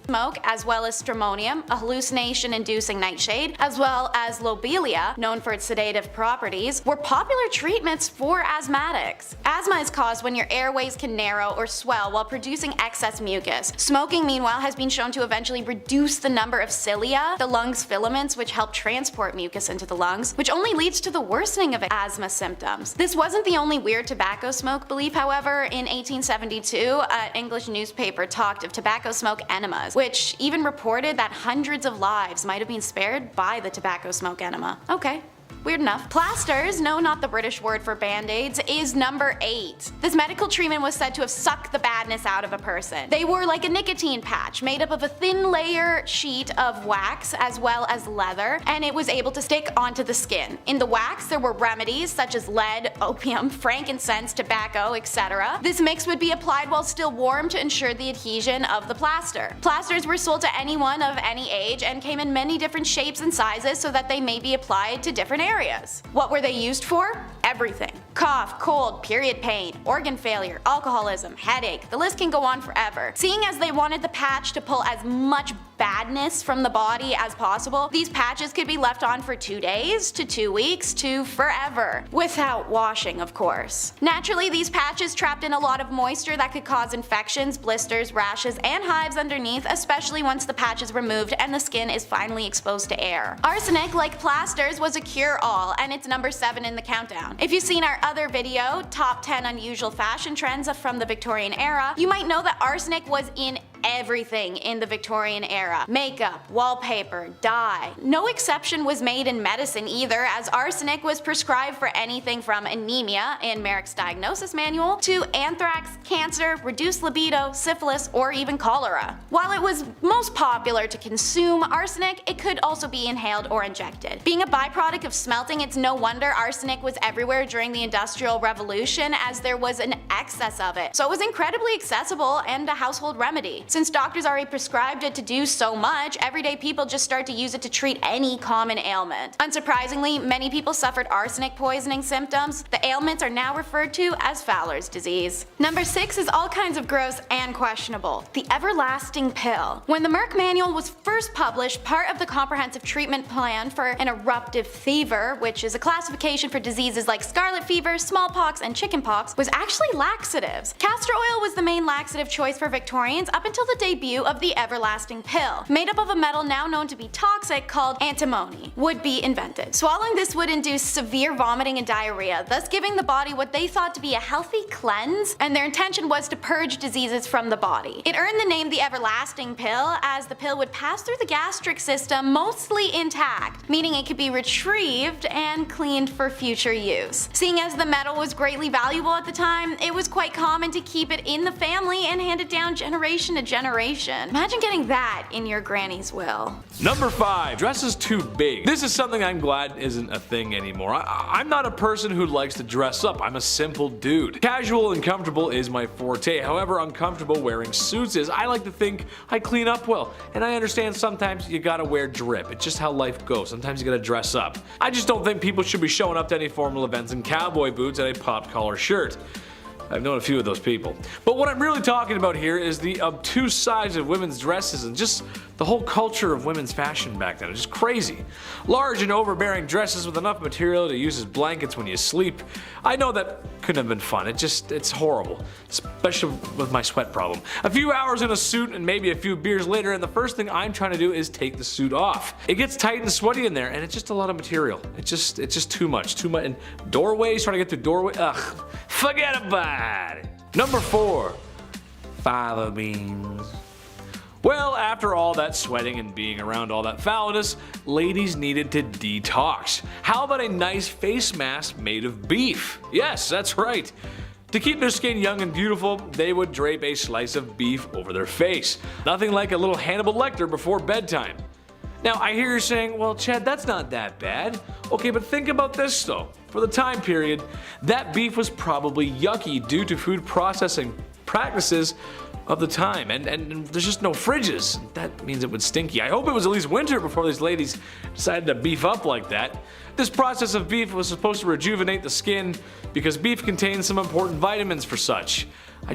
S4: smoke, as well as stramonium, a hallucination-inducing nightshade, as well as lobelia, known for its sedative properties, were popular treatments for asthmatics. Asthma is caused when your airways can narrow or swell while producing excess mucus. Smoking, meanwhile, has been shown to eventually reduce the number of cilia, the lungs' filaments which help transport mucus into the lungs, which only leads to the worsening of asthma symptoms. This wasn't the only weird tobacco smoke belief, however. In 1872, an English newspaper talked of tobacco smoke enemas, which even reported that hundreds of lives might have been spared by the tobacco smoke enema. Okay. Weird enough. Plasters, no, not the British word for band-aids, is number 8. This medical treatment was said to have sucked the badness out of a person. They were like a nicotine patch made up of a thin layer sheet of wax as well as leather, and it was able to stick onto the skin. In the wax there were remedies such as lead, opium, frankincense, tobacco, etc. This mix would be applied while still warm to ensure the adhesion of the plaster. Plasters were sold to anyone of any age and came in many different shapes and sizes so that they may be applied to different areas. What were they used for? Everything. Cough, cold, period pain, organ failure, alcoholism, headache, the list can go on forever. Seeing as they wanted the patch to pull as much badness from the body as possible, these patches could be left on for 2 days to 2 weeks to forever. Without washing, of course. Naturally, these patches trapped in a lot of moisture that could cause infections, blisters, rashes, and hives underneath, especially once the patch is removed and the skin is finally exposed to air. Arsenic, like plasters, was a cure-all, and it's number 7 in the countdown. If you've seen our other video, Top 10 Unusual Fashion Trends from the Victorian Era, you might know that arsenic was in everything in the Victorian era. Makeup, wallpaper, dye. No exception was made in medicine either, as arsenic was prescribed for anything from anemia in Merrick's diagnosis manual to anthrax, cancer, reduced libido, syphilis, or even cholera. While it was most popular to consume arsenic, it could also be inhaled or injected. Being a byproduct of smelting, it's no wonder arsenic was everywhere during the Industrial Revolution, as there was an excess of it. So it was incredibly accessible and a household remedy. Since doctors already prescribed it to do so much, everyday people just start to use it to treat any common ailment. Unsurprisingly, many people suffered arsenic poisoning symptoms. The ailments are now referred to as Fowler's disease. Number 6 is all kinds of gross and questionable. The everlasting pill. When the Merck manual was first published, part of the comprehensive treatment plan for an eruptive fever, which is a classification for diseases like scarlet fever, smallpox, and chickenpox, was actually laxatives. Castor oil was the main laxative choice for Victorians up until the debut of the everlasting pill, made up of a metal now known to be toxic called antimony, would be invented. Swallowing this would induce severe vomiting and diarrhea, thus giving the body what they thought to be a healthy cleanse, and their intention was to purge diseases from the body. It earned the name the everlasting pill, as the pill would pass through the gastric system mostly intact, meaning it could be retrieved and cleaned for future use. Seeing as the metal was greatly valuable at the time, it was quite common to keep it in the family and hand it down generation to generation. Imagine getting that in your granny's will.
S1: Number 5. Dresses too big. This is something I'm glad isn't a thing anymore. I'm not a person who likes to dress up. I'm a simple dude. Casual and comfortable is my forte. However uncomfortable wearing suits is, I like to think I clean up well. And I understand sometimes you gotta wear drip. It's just how life goes. Sometimes you gotta dress up. I just don't think people should be showing up to any formal events in cowboy boots and a popped collar shirt. I've known a few of those people. But what I'm really talking about here is the obtuse size of women's dresses and just the whole culture of women's fashion back then. It's just crazy. Large and overbearing dresses with enough material to use as blankets when you sleep. I know that couldn't have been fun. It's horrible. Especially with my sweat problem. A few hours in a suit and maybe a few beers later, and the first thing I'm trying to do is take the suit off. It gets tight and sweaty in there, and it's just a lot of material. It's just too much. And doorways, trying to get through doorway. Ugh. Forget about it. Number 4. Fava beans. Well, after all that sweating and being around all that foulness, ladies needed to detox. How about a nice face mask made of beef? Yes, that's right. To keep their skin young and beautiful, they would drape a slice of beef over their face. Nothing like a little Hannibal Lecter before bedtime. Now, I hear you saying, well, Chad, that's not that bad. Okay, but think about this though. For the time period, that beef was probably yucky due to food processing practices of the time, and there's just no fridges. That means it was stinky. I hope it was at least winter before these ladies decided to beef up like that. This process of beef was supposed to rejuvenate the skin because beef contains some important vitamins for such. I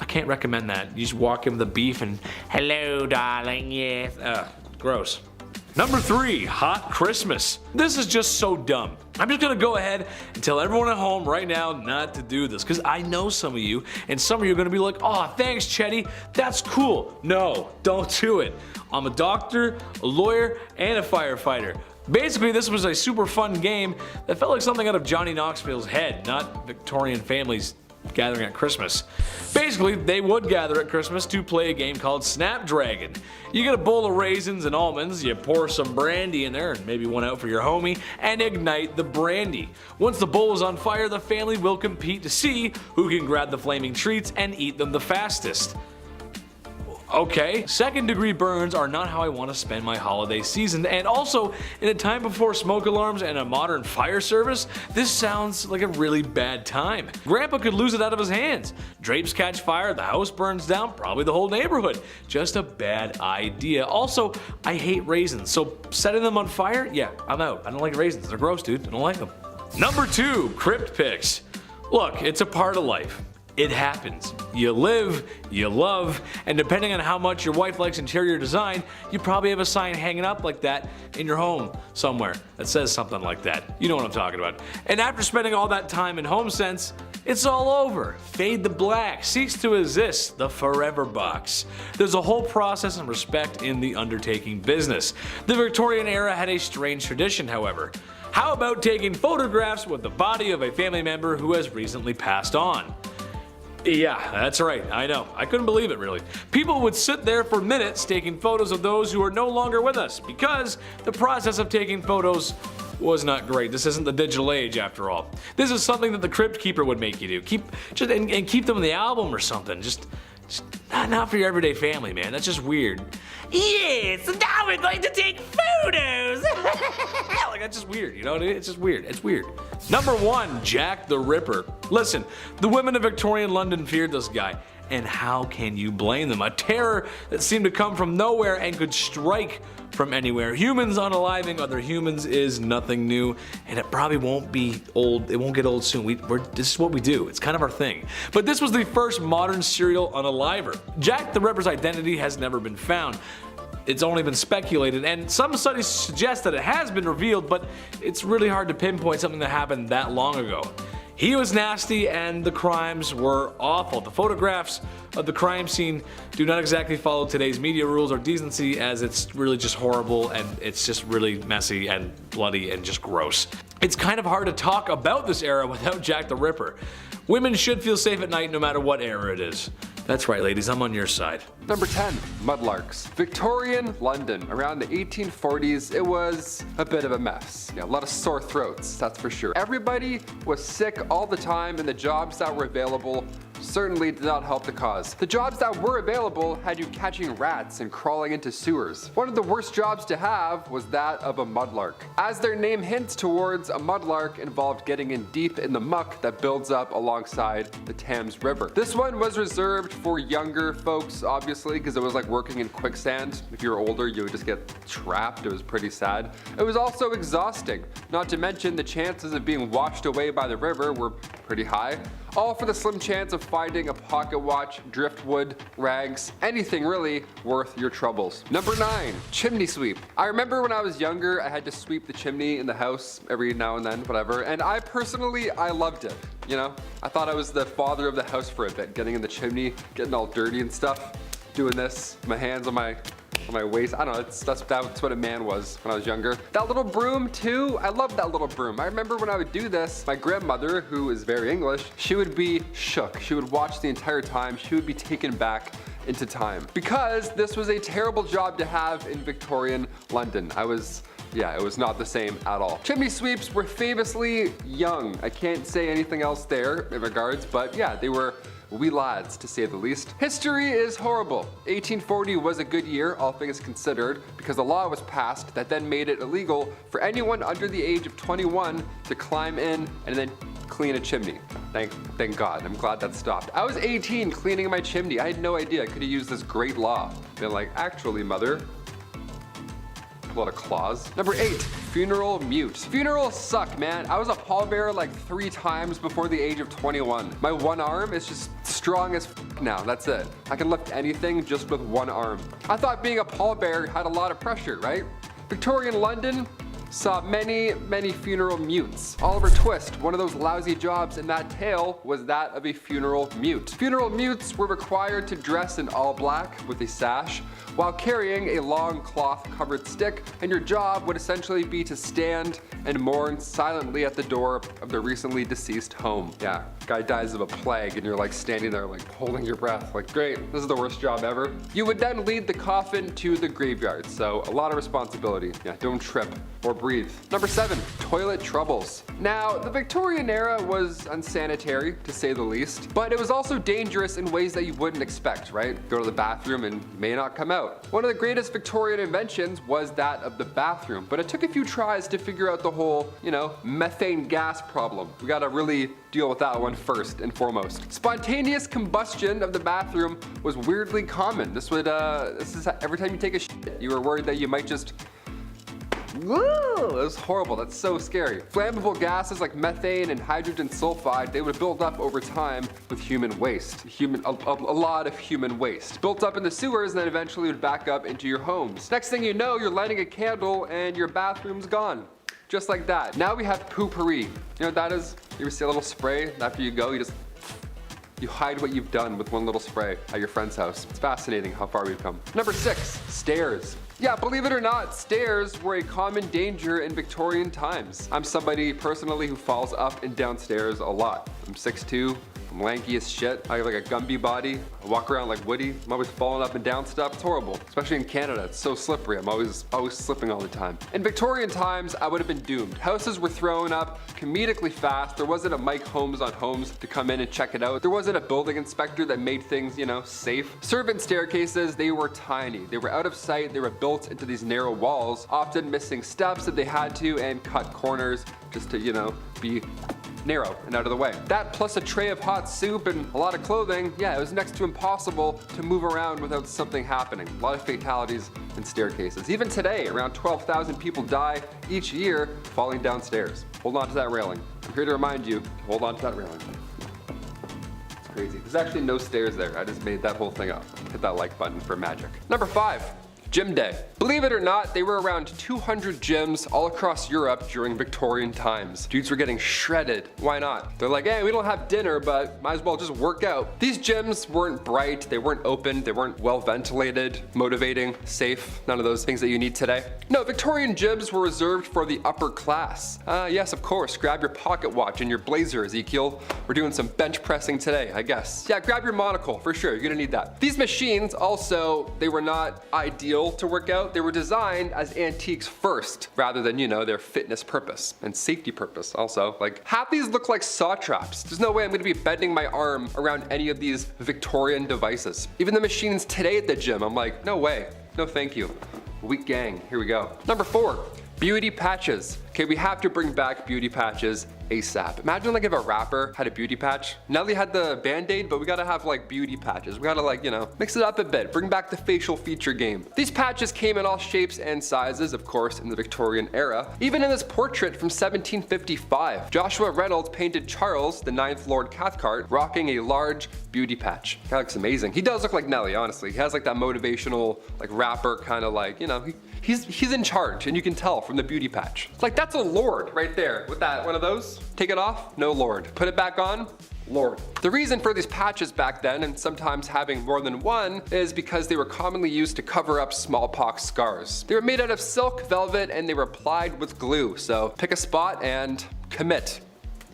S1: can't recommend that. You just walk in with the beef and, hello darling, yes. Gross. Number 3, hot Christmas. This is just so dumb. I'm just gonna go ahead and tell everyone at home right now not to do this, because I know some of you, and some of you are gonna be like, oh, thanks, Chetty, that's cool. No, don't do it. I'm a doctor, a lawyer, and a firefighter. Basically, this was a super fun game that felt like something out of Johnny Knoxville's head, not Victorian families gathering at Christmas. Basically, they would gather at Christmas to play a game called Snapdragon. You get a bowl of raisins and almonds, you pour some brandy in there, and maybe one out for your homie, and ignite the brandy. Once the bowl is on fire, the family will compete to see who can grab the flaming treats and eat them the fastest. Okay, second-degree burns are not how I want to spend my holiday season, and also, in a time before smoke alarms and a modern fire service, this sounds like a really bad time. Grandpa could lose it out of his hands. Drapes catch fire, the house burns down, probably the whole neighborhood. Just a bad idea. Also, I hate raisins, so setting them on fire? Yeah, I'm out. I don't like raisins. They're gross, dude. I don't like them. Number 2, crypt pics. Look, it's a part of life. It happens. You live, you love, and depending on how much your wife likes interior design, you probably have a sign hanging up like that in your home somewhere that says something like that. You know what I'm talking about. And after spending all that time in HomeSense, it's all over. Fade to black, cease to exist, the forever box. There's a whole process and respect in the undertaking business. The Victorian era had a strange tradition, however. How about taking photographs with the body of a family member who has recently passed on? Yeah, that's right, I know. I couldn't believe it, really. People would sit there for minutes taking photos of those who are no longer with us because the process of taking photos was not great. This isn't the digital age, after all. This is something that the crypt keeper would make you do. Keep them in the album or something. Just not for your everyday family, man. That's just weird. Yes, now we're going to take photos. Like, that's just weird, you know? It's just weird. It's weird. Number 1, Jack the Ripper. Listen, the women of Victorian London feared this guy. and how can you blame them? A terror that seemed to come from nowhere and could strike from anywhere. Humans unaliving other humans is nothing new, and it probably won't be old. It won't get old soon. This is what we do. It's kind of our thing. But this was the first modern serial unaliver. Jack the Ripper's identity has never been found. It's only been speculated, and some studies suggest that it has been revealed, but it's really hard to pinpoint something that happened that long ago. He was nasty and the crimes were awful. The photographs of the crime scene do not exactly follow today's media rules or decency, as it's really just horrible and it's just really messy and bloody and just gross. It's kind of hard to talk about this era without Jack the Ripper. Women should feel safe at night no matter what era it is. That's right, ladies, I'm on your side.
S2: Number 10, mudlarks. Victorian London, around the 1840s, it was a bit of a mess. Yeah, a lot of sore throats, that's for sure. Everybody was sick all the time, and the jobs that were available certainly did not help the cause. The jobs that were available had you catching rats and crawling into sewers. One of the worst jobs to have was that of a mudlark. As their name hints towards, a mudlark involved getting in deep in the muck that builds up alongside the Thames River. This one was reserved for younger folks, obviously, because it was like working in quicksand. If you were older, you would just get trapped. It was pretty sad. It was also exhausting, not to mention the chances of being washed away by the river were pretty high. All for the slim chance of finding a pocket watch, driftwood, rags, anything really worth your troubles. Number 9, chimney sweep. I remember when I was younger, I had to sweep the chimney in the house every now and then, whatever, and I loved it. You know, I thought I was the father of the house for a bit, getting in the chimney, getting all dirty and stuff, doing this, my hands on my waist. I don't know, that's what a man was when I was younger. That little broom too, I loved that little broom. I remember when I would do this, my grandmother, who is very English, she would be shook. She would watch the entire time. She would be taken back into time. Because this was a terrible job to have in Victorian London. it was not the same at all. Chimney sweeps were famously young. I can't say anything else there in regards, but yeah, they were wee lads, to say the least. History is horrible. 1840 was a good year, all things considered, because a law was passed that then made it illegal for anyone under the age of 21 to climb in and then clean a chimney. Thank God. I'm glad that stopped. I was 18 cleaning my chimney. I had no idea I could have used this great law. Been like, actually, mother, a lot of claws. Number 8, funeral mute. Funerals suck, man. I was a pallbearer like 3 times before the age of 21. My one arm is just strong as now. That's it. I can lift anything just with one arm. I thought being a pallbearer had a lot of pressure, right? Victorian London saw many funeral mutes. Oliver Twist, one of those lousy jobs in that tale, was that of a funeral mute. Funeral mutes were required to dress in all black with a sash while carrying a long cloth covered stick, and your job would essentially be to stand and mourn silently at the door of the recently deceased home. Yeah, guy dies of a plague and you're like standing there like holding your breath like, great, this is the worst job ever. You would then lead the coffin to the graveyard, so a lot of responsibility. Yeah, don't trip or breathe. Number 7, toilet troubles. Now, the Victorian era was unsanitary, to say the least, but it was also dangerous in ways that you wouldn't expect, right? Go to the bathroom and you may not come out. One of the greatest Victorian inventions was that of the bathroom, but it took a few tries to figure out the whole, methane gas problem. We gotta really deal with that one first and foremost. Spontaneous combustion of the bathroom was weirdly common. This is every time you take a shit, you were worried that you might just it was horrible. That's so scary. Flammable gases like methane and hydrogen sulfide, they would build up over time with human waste. A lot of human waste. Built up in the sewers and then eventually would back up into your homes. Next thing you know, you're lighting a candle and your bathroom's gone. Just like that. Now we have poopery. You know what that is? You ever see a little spray? After you go, you hide what you've done with one little spray at your friend's house. It's fascinating how far we've come. Number 6, stairs. Yeah, believe it or not, stairs were a common danger in Victorian times. I'm somebody personally who falls up and down stairs a lot. I'm 6'2", I'm lanky as shit. I have like a Gumby body. I walk around like Woody. I'm always falling up and down stuff. It's horrible. Especially in Canada, it's so slippery. I'm always slipping all the time. In Victorian times, I would have been doomed. Houses were thrown up comedically fast. There wasn't a Mike Holmes on Homes to come in and check it out. There wasn't a building inspector that made things, safe. Servant staircases, they were tiny. They were out of sight. They were built into these narrow walls, often missing steps if they had to, and cut corners just to, be narrow and out of the way. That plus a tray of hot soup and a lot of clothing, yeah, it was next to impossible to move around without something happening. A lot of fatalities in staircases. Even today, around 12,000 people die each year falling downstairs. Hold on to that railing. I'm here to remind you, hold on to that railing. It's crazy. There's actually no stairs there. I just made that whole thing up. Hit that like button for magic. Number 5. Gym day. Believe it or not, they were around 200 gyms all across Europe during Victorian times. Dudes were getting shredded. Why not? They're like, hey, we don't have dinner, but might as well just work out. These gyms weren't bright, they weren't open, they weren't well ventilated, motivating, safe, none of those things that you need today. No, Victorian gyms were reserved for the upper class. Yes, of course, grab your pocket watch and your blazer, Ezekiel. We're doing some bench pressing today, I guess. Yeah, grab your monocle, for sure, you're gonna need that. These machines also, they were not ideal to work out. They were designed as antiques first, rather than, you know, their fitness purpose and safety purpose also. Like, half these look like saw traps. There's no way I'm gonna be bending my arm around any of these Victorian devices. Even the machines today at the gym, I'm like, no way, no thank you. Weak gang, here we go. Number 4, beauty patches. Okay, we have to bring back beauty patches ASAP. Imagine like if a rapper had a beauty patch. Nelly had the Band-Aid, but we gotta have like beauty patches. We gotta like, you know, mix it up a bit. Bring back the facial feature game. These patches came in all shapes and sizes, of course, in the Victorian era. Even in this portrait from 1755, Joshua Reynolds painted Charles, the 9th Lord Cathcart, rocking a large beauty patch. That looks amazing. He does look like Nelly, honestly. He has like that motivational, like rapper kind of like, you know, he's in charge, and you can tell from the beauty patch. Like, that's a lord right there with that one of those. Take it off, no lord. Put it back on, lord. The reason for these patches back then, and sometimes having more than one, is because they were commonly used to cover up smallpox scars. They were made out of silk, velvet, and they were applied with glue. So pick a spot and commit.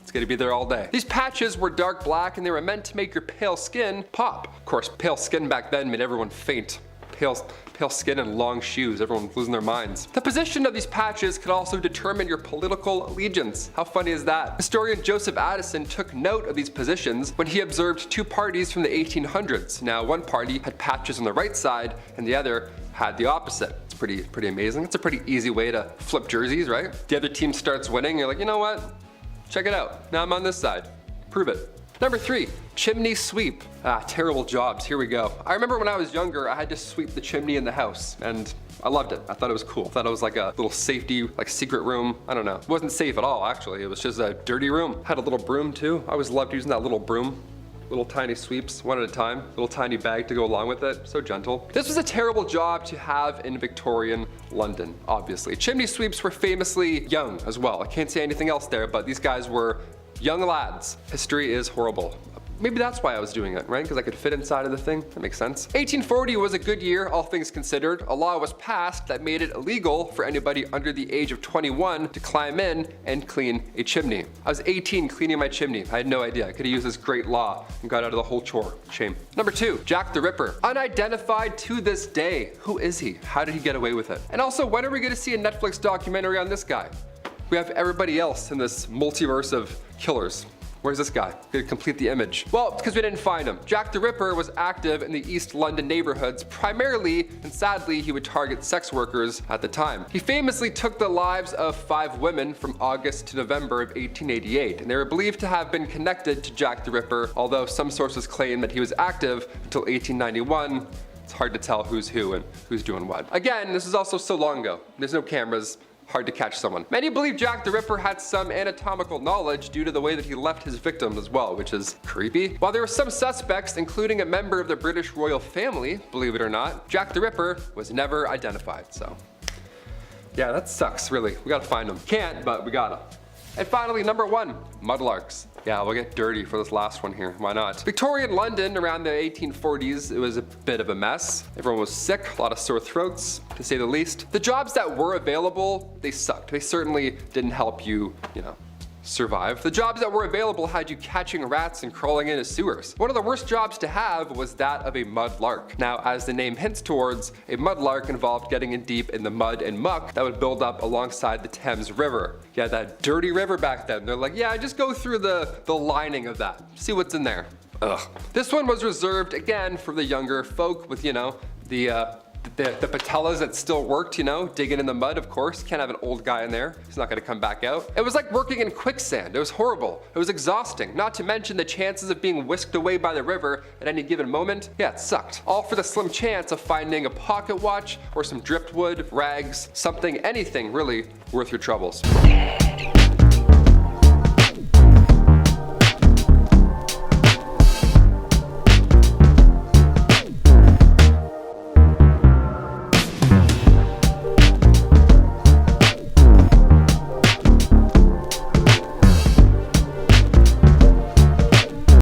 S2: It's gonna be there all day. These patches were dark black and they were meant to make your pale skin pop. Of course, pale skin back then made everyone faint. Pale skin and long shoes, everyone's losing their minds. The position of these patches could also determine your political allegiance. How funny is that? Historian Joseph Addison took note of these positions when he observed two parties from the 1800s. Now, one party had patches on the right side and the other had the opposite. It's pretty amazing. It's a pretty easy way to flip jerseys, right? The other team starts winning, you're like, you know what? Check it out. Now I'm on this side. Prove it. Number 3, chimney sweep. Terrible jobs, here we go. I remember when I was younger, I had to sweep the chimney in the house, and I loved it. I thought it was cool. I thought it was like a little safety, like secret room. I don't know. It wasn't safe at all, actually. It was just a dirty room. Had a little broom too. I always loved using that little broom. Little tiny sweeps, one at a time. Little tiny bag to go along with it. So gentle. This was a terrible job to have in Victorian London, obviously. Chimney sweeps were famously young as well. I can't say anything else there, but these guys were young lads. History is horrible. Maybe that's why I was doing it, right? Because I could fit inside of the thing. That makes sense. 1840 was a good year, all things considered. A law was passed that made it illegal for anybody under the age of 21 to climb in and clean a chimney. I was 18 cleaning my chimney. I had no idea. I could have used this great law and got out of the whole chore. Shame. Number 2, Jack the Ripper. Unidentified to this day. Who is he? How did he get away with it? And also, when are we going to see a Netflix documentary on this guy? We have everybody else in this multiverse of killers. Where's this guy? Gonna complete the image. Well, because we didn't find him. Jack the Ripper was active in the East London neighborhoods primarily, and sadly, he would target sex workers at the time. He famously took the lives of 5 women from August to November of 1888, and they were believed to have been connected to Jack the Ripper, although some sources claim that he was active until 1891. It's hard to tell who's who and who's doing what. Again, this is also so long ago. There's no cameras. Hard to catch someone. Many believe Jack the Ripper had some anatomical knowledge due to the way that he left his victims as well, which is creepy. While there were some suspects, including a member of the British royal family, believe it or not, Jack the Ripper was never identified, so. Yeah, that sucks, really. We gotta find him. Can't, but we gotta. And finally, number 1, mudlarks. Yeah, we'll get dirty for this last one here. Why not? Victorian London around the 1840s, it was a bit of a mess. Everyone was sick, a lot of sore throats, to say the least. The jobs that were available, they sucked. They certainly didn't help you, you know, survive. The jobs that were available had you catching rats and crawling into sewers. One of the worst jobs to have was that of a mudlark. Now, as the name hints towards, a mudlark involved getting in deep in the mud and muck that would build up alongside the Thames River. Yeah, that dirty river back then. They're like, yeah, just go through the lining of that. See what's in there. Ugh. This one was reserved, again, for the younger folk with, you know, the The patellas that still worked, you know, digging in the mud, of course. Can't have an old guy in there. He's not gonna come back out. It was like working in quicksand. It was horrible. It was exhausting. Not to mention the chances of being whisked away by the river at any given moment. Yeah, it sucked. All for the slim chance of finding a pocket watch or some driftwood, rags, something, anything really worth your troubles.